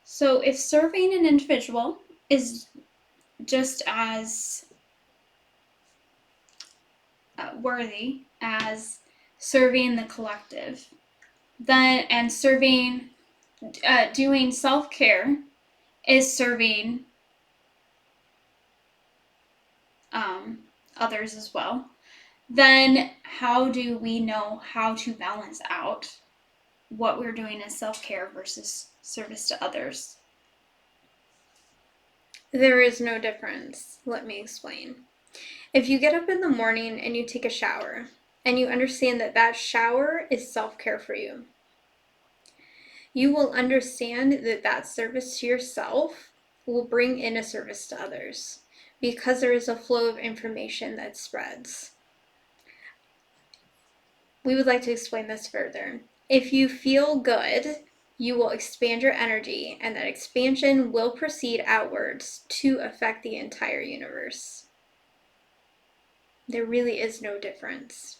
So if serving an individual is just as worthy as serving the collective, then and doing self-care is serving others as well, then how do we know how to balance out what we're doing as self-care versus service to others? There is no difference. Let me explain. If you get up in the morning and you take a shower, and you understand that that shower is self-care for you, you will understand that that service to yourself will bring in a service to others because there is a flow of information that spreads. We would like to explain this further. If you feel good, you will expand your energy, and that expansion will proceed outwards to affect the entire universe. There really is no difference.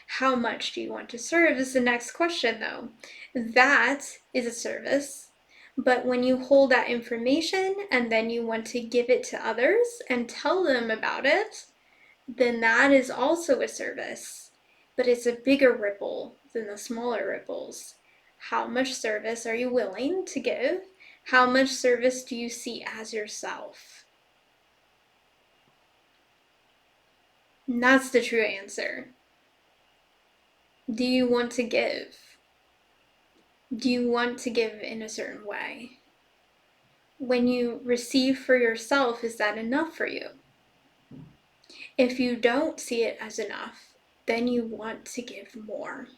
How much do you want to serve is the next question, though. That is a service. But when you hold that information and then you want to give it to others and tell them about it, then that is also a service. But it's a bigger ripple than the smaller ripples. How much service are you willing to give? How much service do you see as yourself? And that's the true answer. Do you want to give? Do you want to give in a certain way? When you receive for yourself, is that enough for you? If you don't see it as enough, then you want to give more.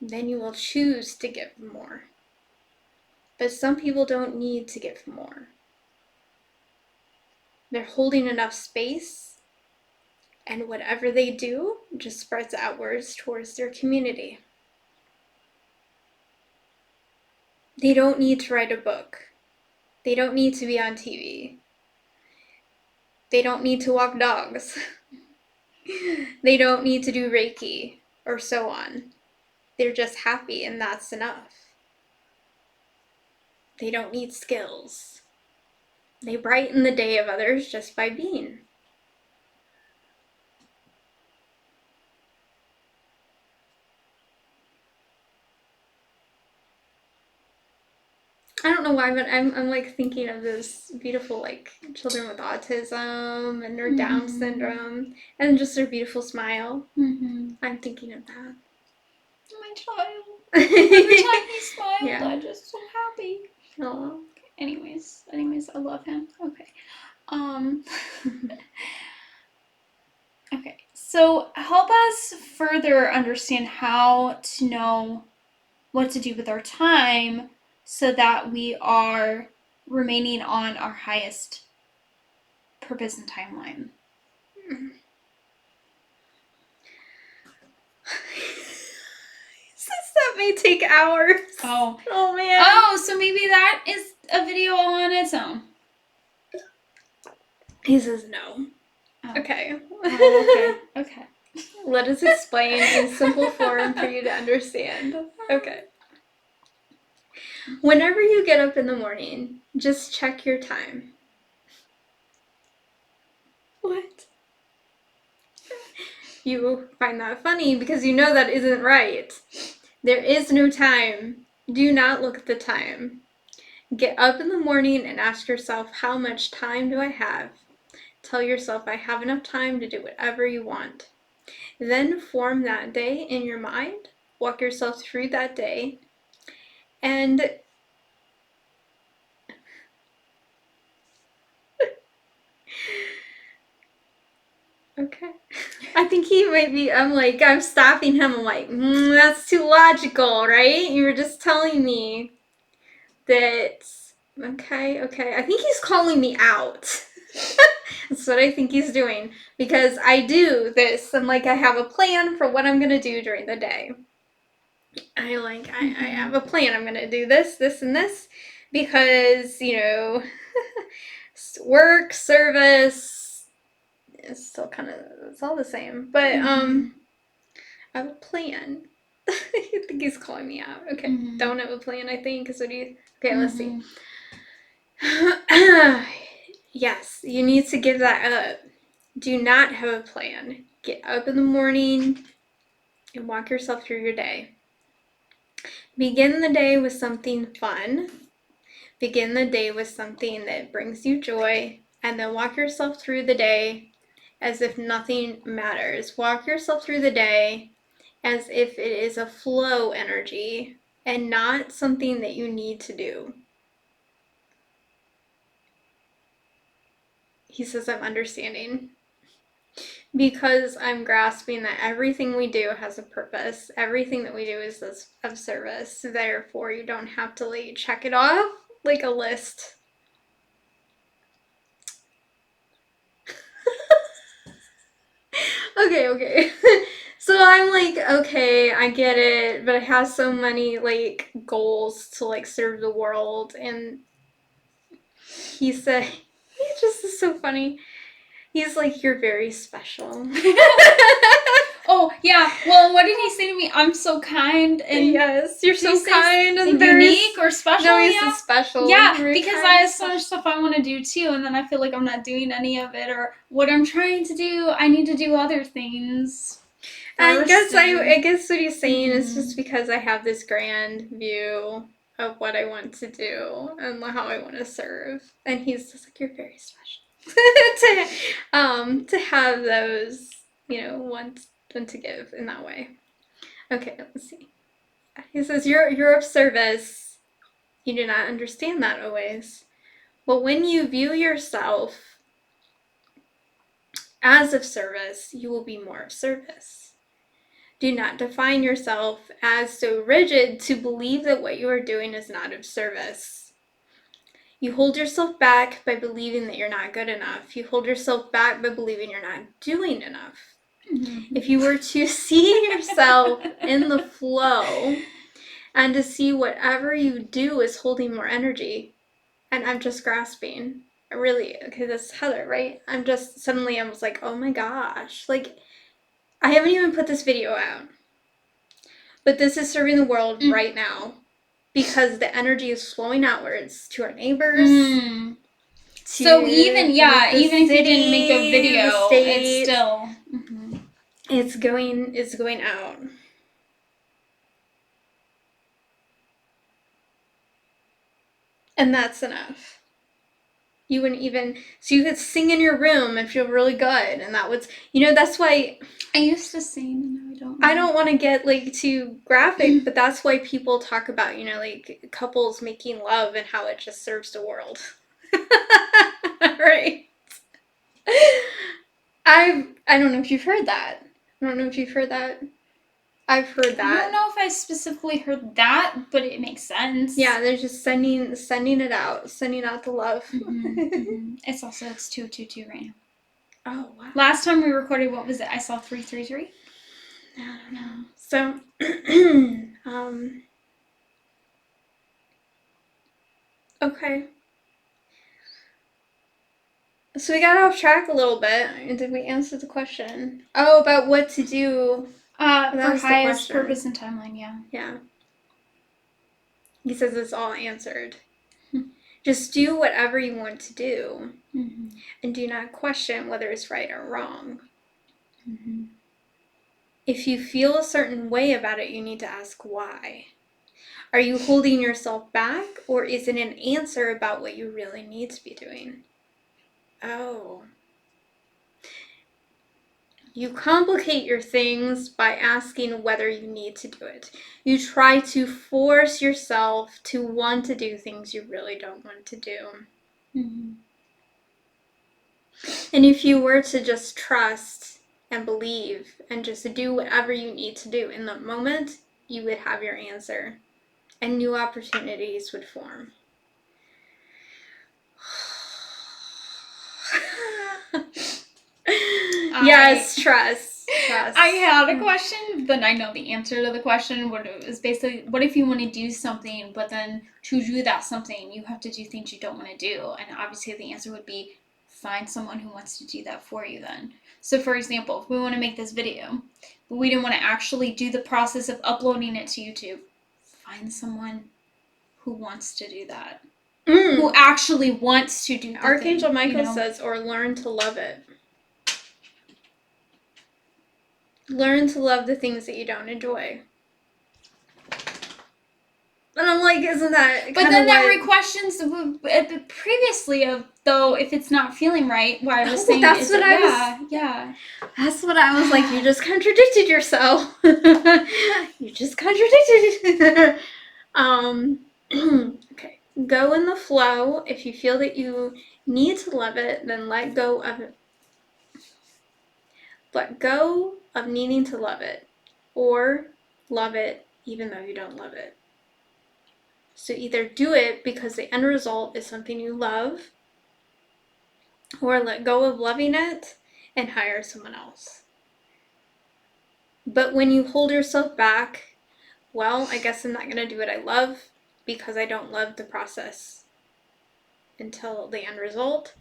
then you will choose to give more. But some people don't need to give more. They're holding enough space, and whatever they do just spreads outwards towards their community. They don't need to write a book. They don't need to be on TV. They don't need to walk dogs. They don't need to do reiki or so on. They're just happy, and that's enough. They don't need skills. They brighten the day of others just by being. I don't know why, but I'm like thinking of this beautiful like children with autism and their Down syndrome and just their beautiful smile. I'm thinking of that. My child. Every time he smiled, Yeah. I'm just so happy. Oh. Anyways, I love him. Okay. Okay. So help us further understand how to know what to do with our time so that we are remaining on our highest purpose and timeline. That may take hours. Oh man. Oh, so maybe that is a video on its own. He says no. Oh. Okay. Oh, okay. Let us explain in simple form for you to understand. Okay. Whenever you get up in the morning, just check your time. What? You find that funny because you know that isn't right. There is no time. Do not look at the time. Get up in the morning and ask yourself, how much time do I have? Tell yourself, I have enough time to do whatever you want. Then form that day in your mind. Walk yourself through that day. And okay. I think he might be, I'm stopping him. I'm like, that's too logical, right? You were just telling me that, okay. I think he's calling me out. That's what I think he's doing. Because I do this. I'm like, I have a plan for what I'm going to do during the day. I have a plan. I'm going to do this, this, and this. Because, work, service, it's still kind of, it's all the same. But, I have a plan. I think he's calling me out. Okay, don't have a plan, I think. So okay, let's see. Yes, you need to give that up. Do not have a plan. Get up in the morning and walk yourself through your day. Begin the day with something fun. Begin the day with something that brings you joy, and then walk yourself through the day as if nothing matters. Walk yourself through the day as if it is a flow energy and not something that you need to do. He says, I'm understanding. Because I'm grasping that everything we do has a purpose. Everything that we do is of service. Therefore, you don't have to check it off like a list. Okay. So I'm like, okay, I get it, but I have so many goals to serve the world. And he said, he just is so funny. He's like, you're very special. Oh, yeah. Well, what did he say to me? I'm so kind and... Yes, you're so kind and unique or special. No, he's special. Yeah, because I have so much stuff I want to do too, and then I feel like I'm not doing any of it, or what I'm trying to do, I need to do other things. I guess what he's saying is just because I have this grand view of what I want to do and how I want to serve. And he's just like, you're very special. to have those, want to give in that way. Okay, let's see. He says, you're of service. You do not understand that always. But when you view yourself as of service, you will be more of service. Do not define yourself as so rigid to believe that what you are doing is not of service. You hold yourself back by believing that you're not good enough. You hold yourself back by believing you're not doing enough. Mm-hmm. If you were to see yourself in the flow and to see whatever you do is holding more energy, and I'm just grasping. Okay, this is Heather, right? I was like, oh my gosh. Like, I haven't even put this video out. But this is serving the world right now. Because the energy is flowing outwards to our neighbors. So even if you didn't make a video, it's still it's going out. And that's enough. You wouldn't even, so you could sing in your room and feel really good, and that was, that's why I used to sing and now I don't. I don't want to get like too graphic, but that's why people talk about, like couples making love and how it just serves the world. Right. I don't know if you've heard that. I've heard that. I don't know if I specifically heard that, but it makes sense. Yeah, they're just sending it out, sending out the love. It's 222 right now. Oh wow. Last time we recorded, what was it? I saw 333. I don't know. So, okay. So we got off track a little bit. Did we answer the question? Oh, about what to do. For highest purpose and timeline, yeah. Yeah. He says it's all answered. Just do whatever you want to do. And do not question whether it's right or wrong. If you feel a certain way about it, you need to ask why. Are you holding yourself back, or is it an answer about what you really need to be doing? Oh. You complicate your things by asking whether you need to do it. You try to force yourself to want to do things you really don't want to do. And if you were to just trust and believe and just do whatever you need to do in the moment, you would have your answer and new opportunities would form. Yes, trust. I had a question, but I know the answer to the question. What it was basically, what if you want to do something, but then to do that something, you have to do things you don't want to do? And obviously the answer would be find someone who wants to do that for you then. So for example, if we want to make this video, but we didn't want to actually do the process of uploading it to YouTube, find someone who wants to do that. Who actually wants to do that. Archangel Michael says, or learn to love it. Learn to love the things that you don't enjoy. And I'm like, isn't that But then that questions previously of, though, if it's not feeling right, why I was saying that's what That's what I was like, you just contradicted yourself. You just contradicted. Okay. Go in the flow. If you feel that you need to love it, then let go of it. Let go of needing to love it, or love it even though you don't love it. So either do it because the end result is something you love, or let go of loving it and hire someone else. But when you hold yourself back, well, I guess I'm not going to do what I love because I don't love the process until the end result.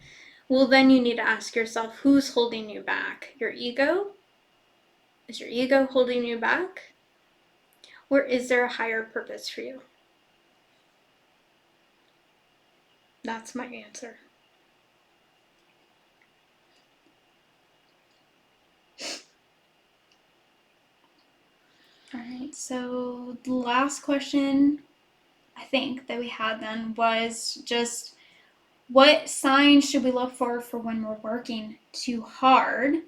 Well, then you need to ask yourself, who's holding you back? Your ego? Is your ego holding you back? Or is there a higher purpose for you? That's my answer. Alright, so the last question I think that we had then was just, what signs should we look for when we're working too hard?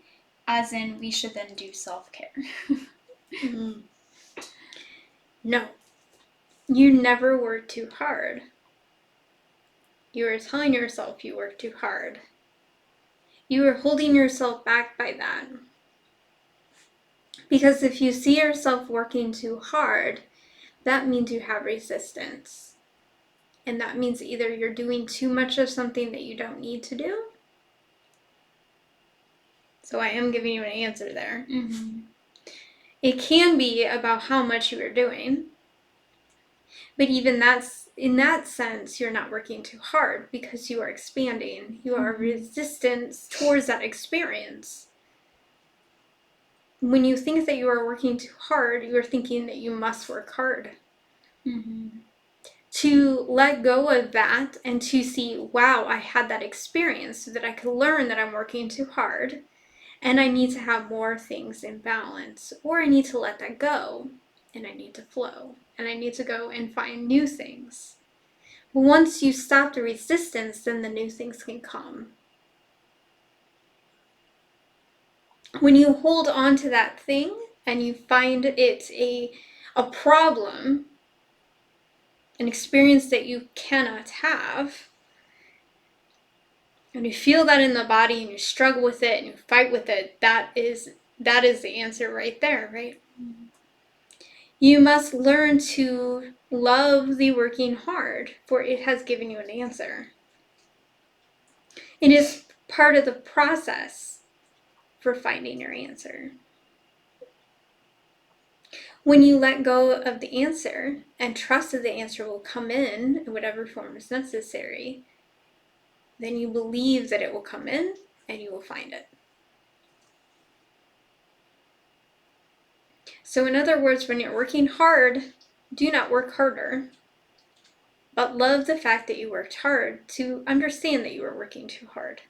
As in, we should then do self-care. No. You never work too hard. You are telling yourself you work too hard. You are holding yourself back by that. Because if you see yourself working too hard, that means you have resistance. And that means either you're doing too much of something that you don't need to do. So I am giving you an answer there. Mm-hmm. It can be about how much you are doing. But even in that sense, you're not working too hard because you are expanding. You are resistance towards that experience. When you think that you are working too hard, you are thinking that you must work hard. Mm-hmm. To let go of that and to see, wow, I had that experience so that I could learn that I'm working too hard and I need to have more things in balance, or I need to let that go and I need to flow and I need to go and find new things. But once you stop the resistance, then the new things can come. When you hold on to that thing and you find it a problem, an experience that you cannot have, and you feel that in the body and you struggle with it and you fight with it, that is the answer right there, right? Mm-hmm. You must learn to love the working hard, for it has given you an answer. It is part of the process for finding your answer. When you let go of the answer and trust that the answer will come in whatever form is necessary, then you believe that it will come in and you will find it. So in other words, when you're working hard, do not work harder, but love the fact that you worked hard to understand that you were working too hard.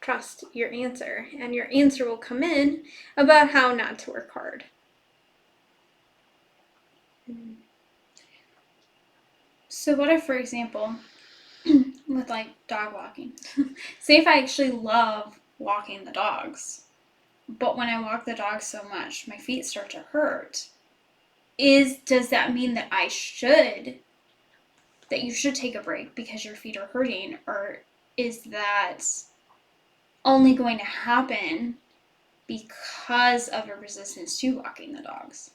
Trust your answer, and your answer will come in about how not to work hard. So what if, for example, with like dog walking, say if I actually love walking the dogs, but when I walk the dogs so much, my feet start to hurt. Does that mean that you should take a break because your feet are hurting, or is that only going to happen because of a resistance to walking the dogs?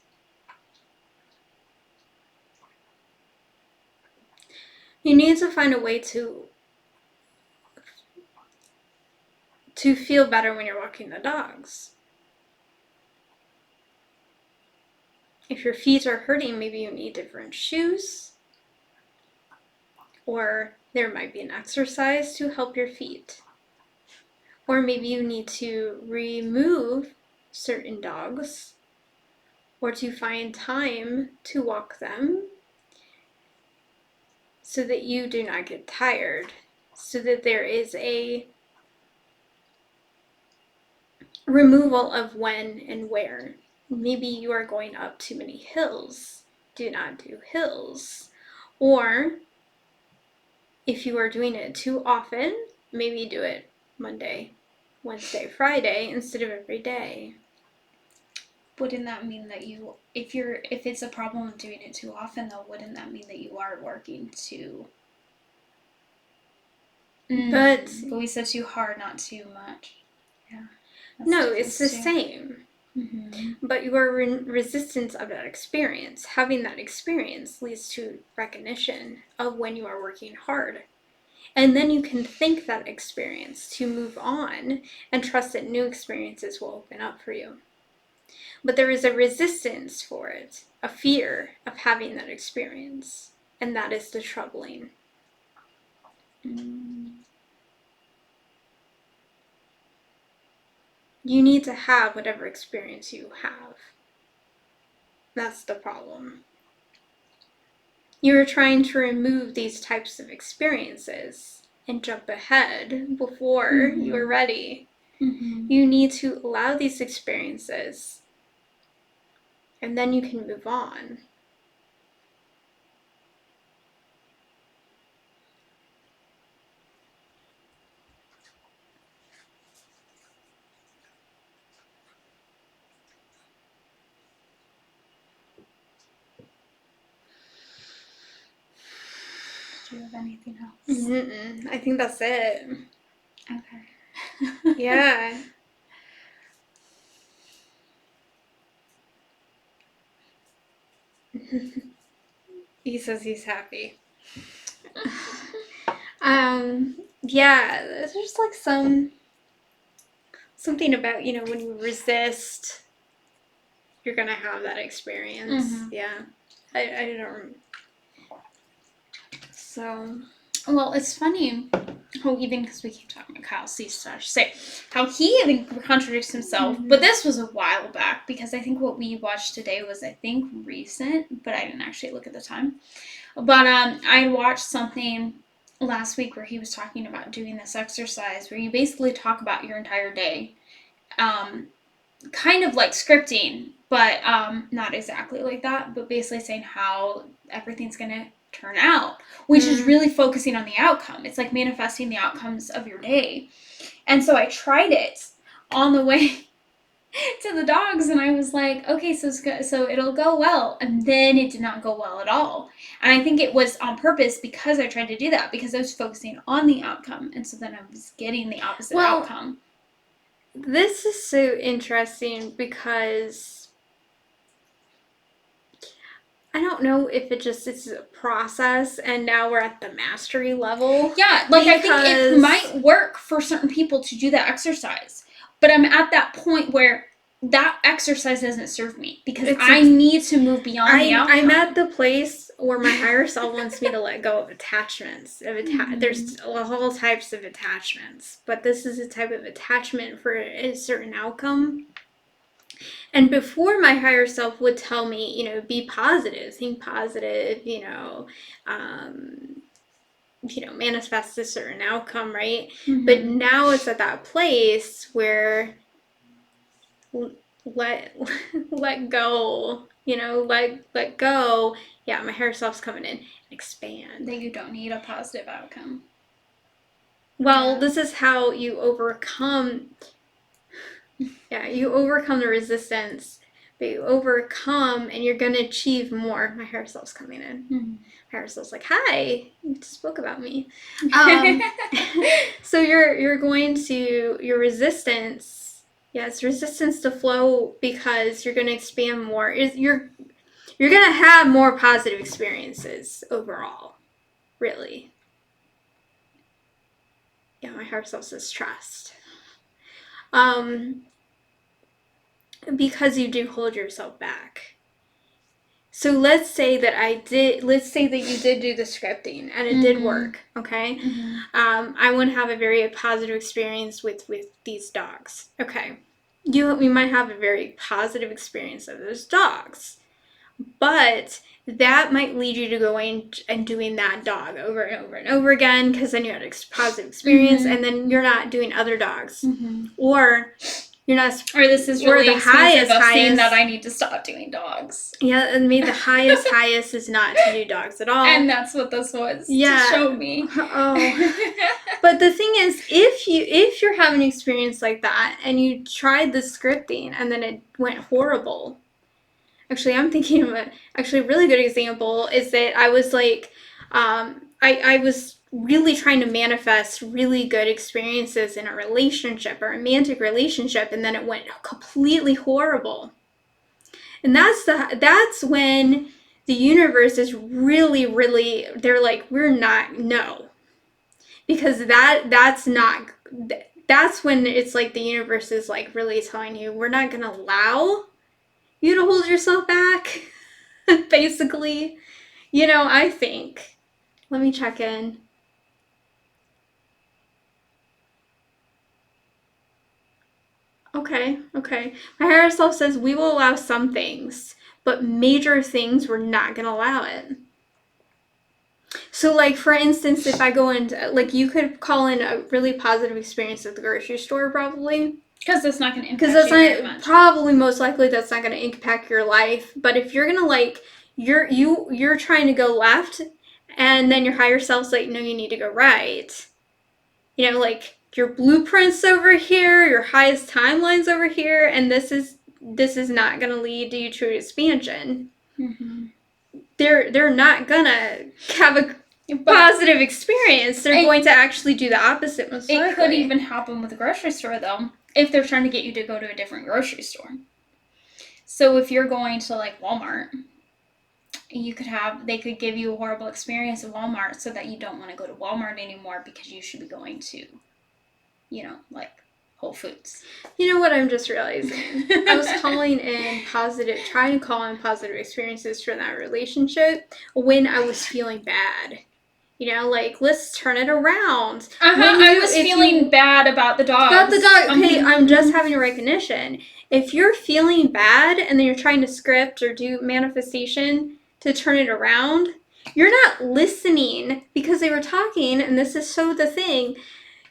You need to find a way to feel better when you're walking the dogs. If your feet are hurting, maybe you need different shoes, or there might be an exercise to help your feet. Or maybe you need to remove certain dogs, or to find time to walk them so that you do not get tired, so that there is a removal of when and where. Maybe you are going up too many hills. Do not do hills. Or if you are doing it too often, maybe do it Monday, Wednesday, Friday instead of every day. Wouldn't that mean that if it's a problem of doing it too often, though, wouldn't that mean that you are working too? But we said too hard, not too much. Yeah. No, it's the same. Mm-hmm. But your resistance of that experience, having that experience, leads to recognition of when you are working hard. And then you can thank that experience to move on and trust that new experiences will open up for you. But there is a resistance for it, a fear of having that experience. And that is the troubling. You need to have whatever experience you have. That's the problem. You are trying to remove these types of experiences and jump ahead before you are ready. Mm-hmm. You need to allow these experiences, and then you can move on. Do you have anything else? I think that's it. Okay. Yeah. He says he's happy. Yeah, there's just like something about, when you resist, you're gonna have that experience. Mm-hmm. Yeah. I don't. So. Well, it's funny how even, because we keep talking about Kyle Cease, so I should say, how he even contradicts himself. Mm-hmm. But this was a while back, because I think what we watched today was, I think, recent, but I didn't actually look at the time. But I watched something last week where he was talking about doing this exercise where you basically talk about your entire day, kind of like scripting, but not exactly like that, but basically saying how everything's going to turn out, which is really focusing on the outcome. It's like manifesting the outcomes of your day. And so I tried it on the way to the dogs, and I was like, okay, so it'll go well. And then it did not go well at all. And I think it was on purpose because I tried to do that, because I was focusing on the outcome, and so then I was getting the opposite outcome. This is so interesting because I don't know if it just is a process and now we're at the mastery level. Yeah, like I think it might work for certain people to do that exercise, but I'm at that point where that exercise doesn't serve me because I need to move beyond the outcome. I'm at the place where my higher self wants me to let go of attachments. There's all types of attachments, but this is a type of attachment for a certain outcome. And before, my higher self would tell me, be positive, think positive, manifest a certain outcome, right? Mm-hmm. But now it's at that place where let go, let go. Yeah, my higher self's coming in. Expand. That you don't need a positive outcome. Well, this is how you overcome. Yeah, you overcome the resistance, but you overcome and you're going to achieve more. My higher self's coming in. Mm-hmm. My higher self's like, hi, you just spoke about me. So you're going to, your resistance, it's resistance to flow because you're going to expand more. You're going to have more positive experiences overall, really. Yeah, my higher self says trust. Because you do hold yourself back. So let's say that you did do the scripting and it did work, okay? Mm-hmm. I want to have a very positive experience with these dogs. Okay. We might have a very positive experience of those dogs. But that might lead you to going and doing that dog over and over and over again, because then you had a positive experience, and then you're not doing other dogs. Mm-hmm. Or you're not, or this is really the highest saying that I need to stop doing dogs. Yeah, and maybe the highest is not to do dogs at all. And that's what this was to show me. Oh. But the thing is, if you're having an experience like that and you tried the scripting and then it went horrible. Actually, I'm thinking of a really good example is that I was like, I was really trying to manifest really good experiences in a relationship, a romantic relationship, and then it went completely horrible. And that's when the universe is really, really, they're like, no. Because that's when it's like the universe is like really telling you, we're not going to allow you to hold yourself back, basically. I think. Let me check in. Okay. My higher self says we will allow some things, but major things we're not going to allow it. So, like, for instance, if I go into, like, you could call in a really positive experience at the grocery store, probably. Because that's not going to impact you very much. Probably, most likely, that's not going to impact your life. But if you're going to, like, you're trying to go left, and then your higher self's like, no, you need to go right. Like, your blueprint's over here, your highest timeline's over here, and this is not going to lead you to expansion. Mm-hmm. They're not going to have a positive experience. They're going to actually do the opposite, most likely. It could even happen with the grocery store, though, if they're trying to get you to go to a different grocery store. So if you're going to, like, Walmart, they could give you a horrible experience at Walmart so that you don't want to go to Walmart anymore because you should be going to, like Whole Foods. You know what I'm just realizing? I was trying to call in positive experiences for that relationship when I was feeling bad. Like, let's turn it around. I was feeling bad about the dog. Okay, I'm just having a recognition. If you're feeling bad and then you're trying to script or do manifestation to turn it around, you're not listening because they were talking, and this is so the thing.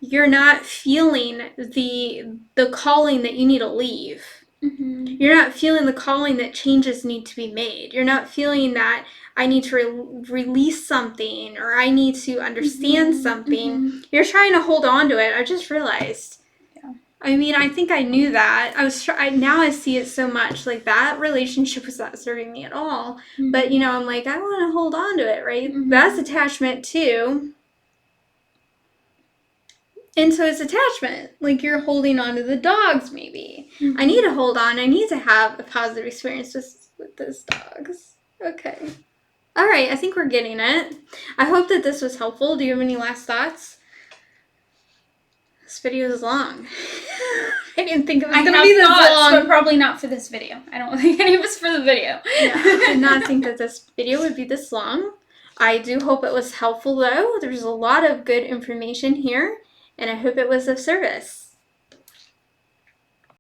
You're not feeling the calling that you need to leave. Mm-hmm. You're not feeling the calling that changes need to be made. You're not feeling that I need to release something or I need to understand something. Mm-hmm. You're trying to hold on to it. I just realized. Yeah. I mean, I think I knew that. Now I see it so much. Like, that relationship was not serving me at all. Mm-hmm. But, I'm like, I want to hold on to it, right? Mm-hmm. That's attachment too. And so it's attachment. Like, you're holding on to the dogs, maybe. Mm-hmm. I need to hold on. I need to have a positive experience with those dogs. Okay. All right. I think we're getting it. I hope that this was helpful. Do you have any last thoughts? This video is long. I didn't think it was going to be this long. But probably not for this video. I don't think any of it's for the video. Yeah, I did not think that this video would be this long. I do hope it was helpful, though. There's a lot of good information here. And I hope it was of service.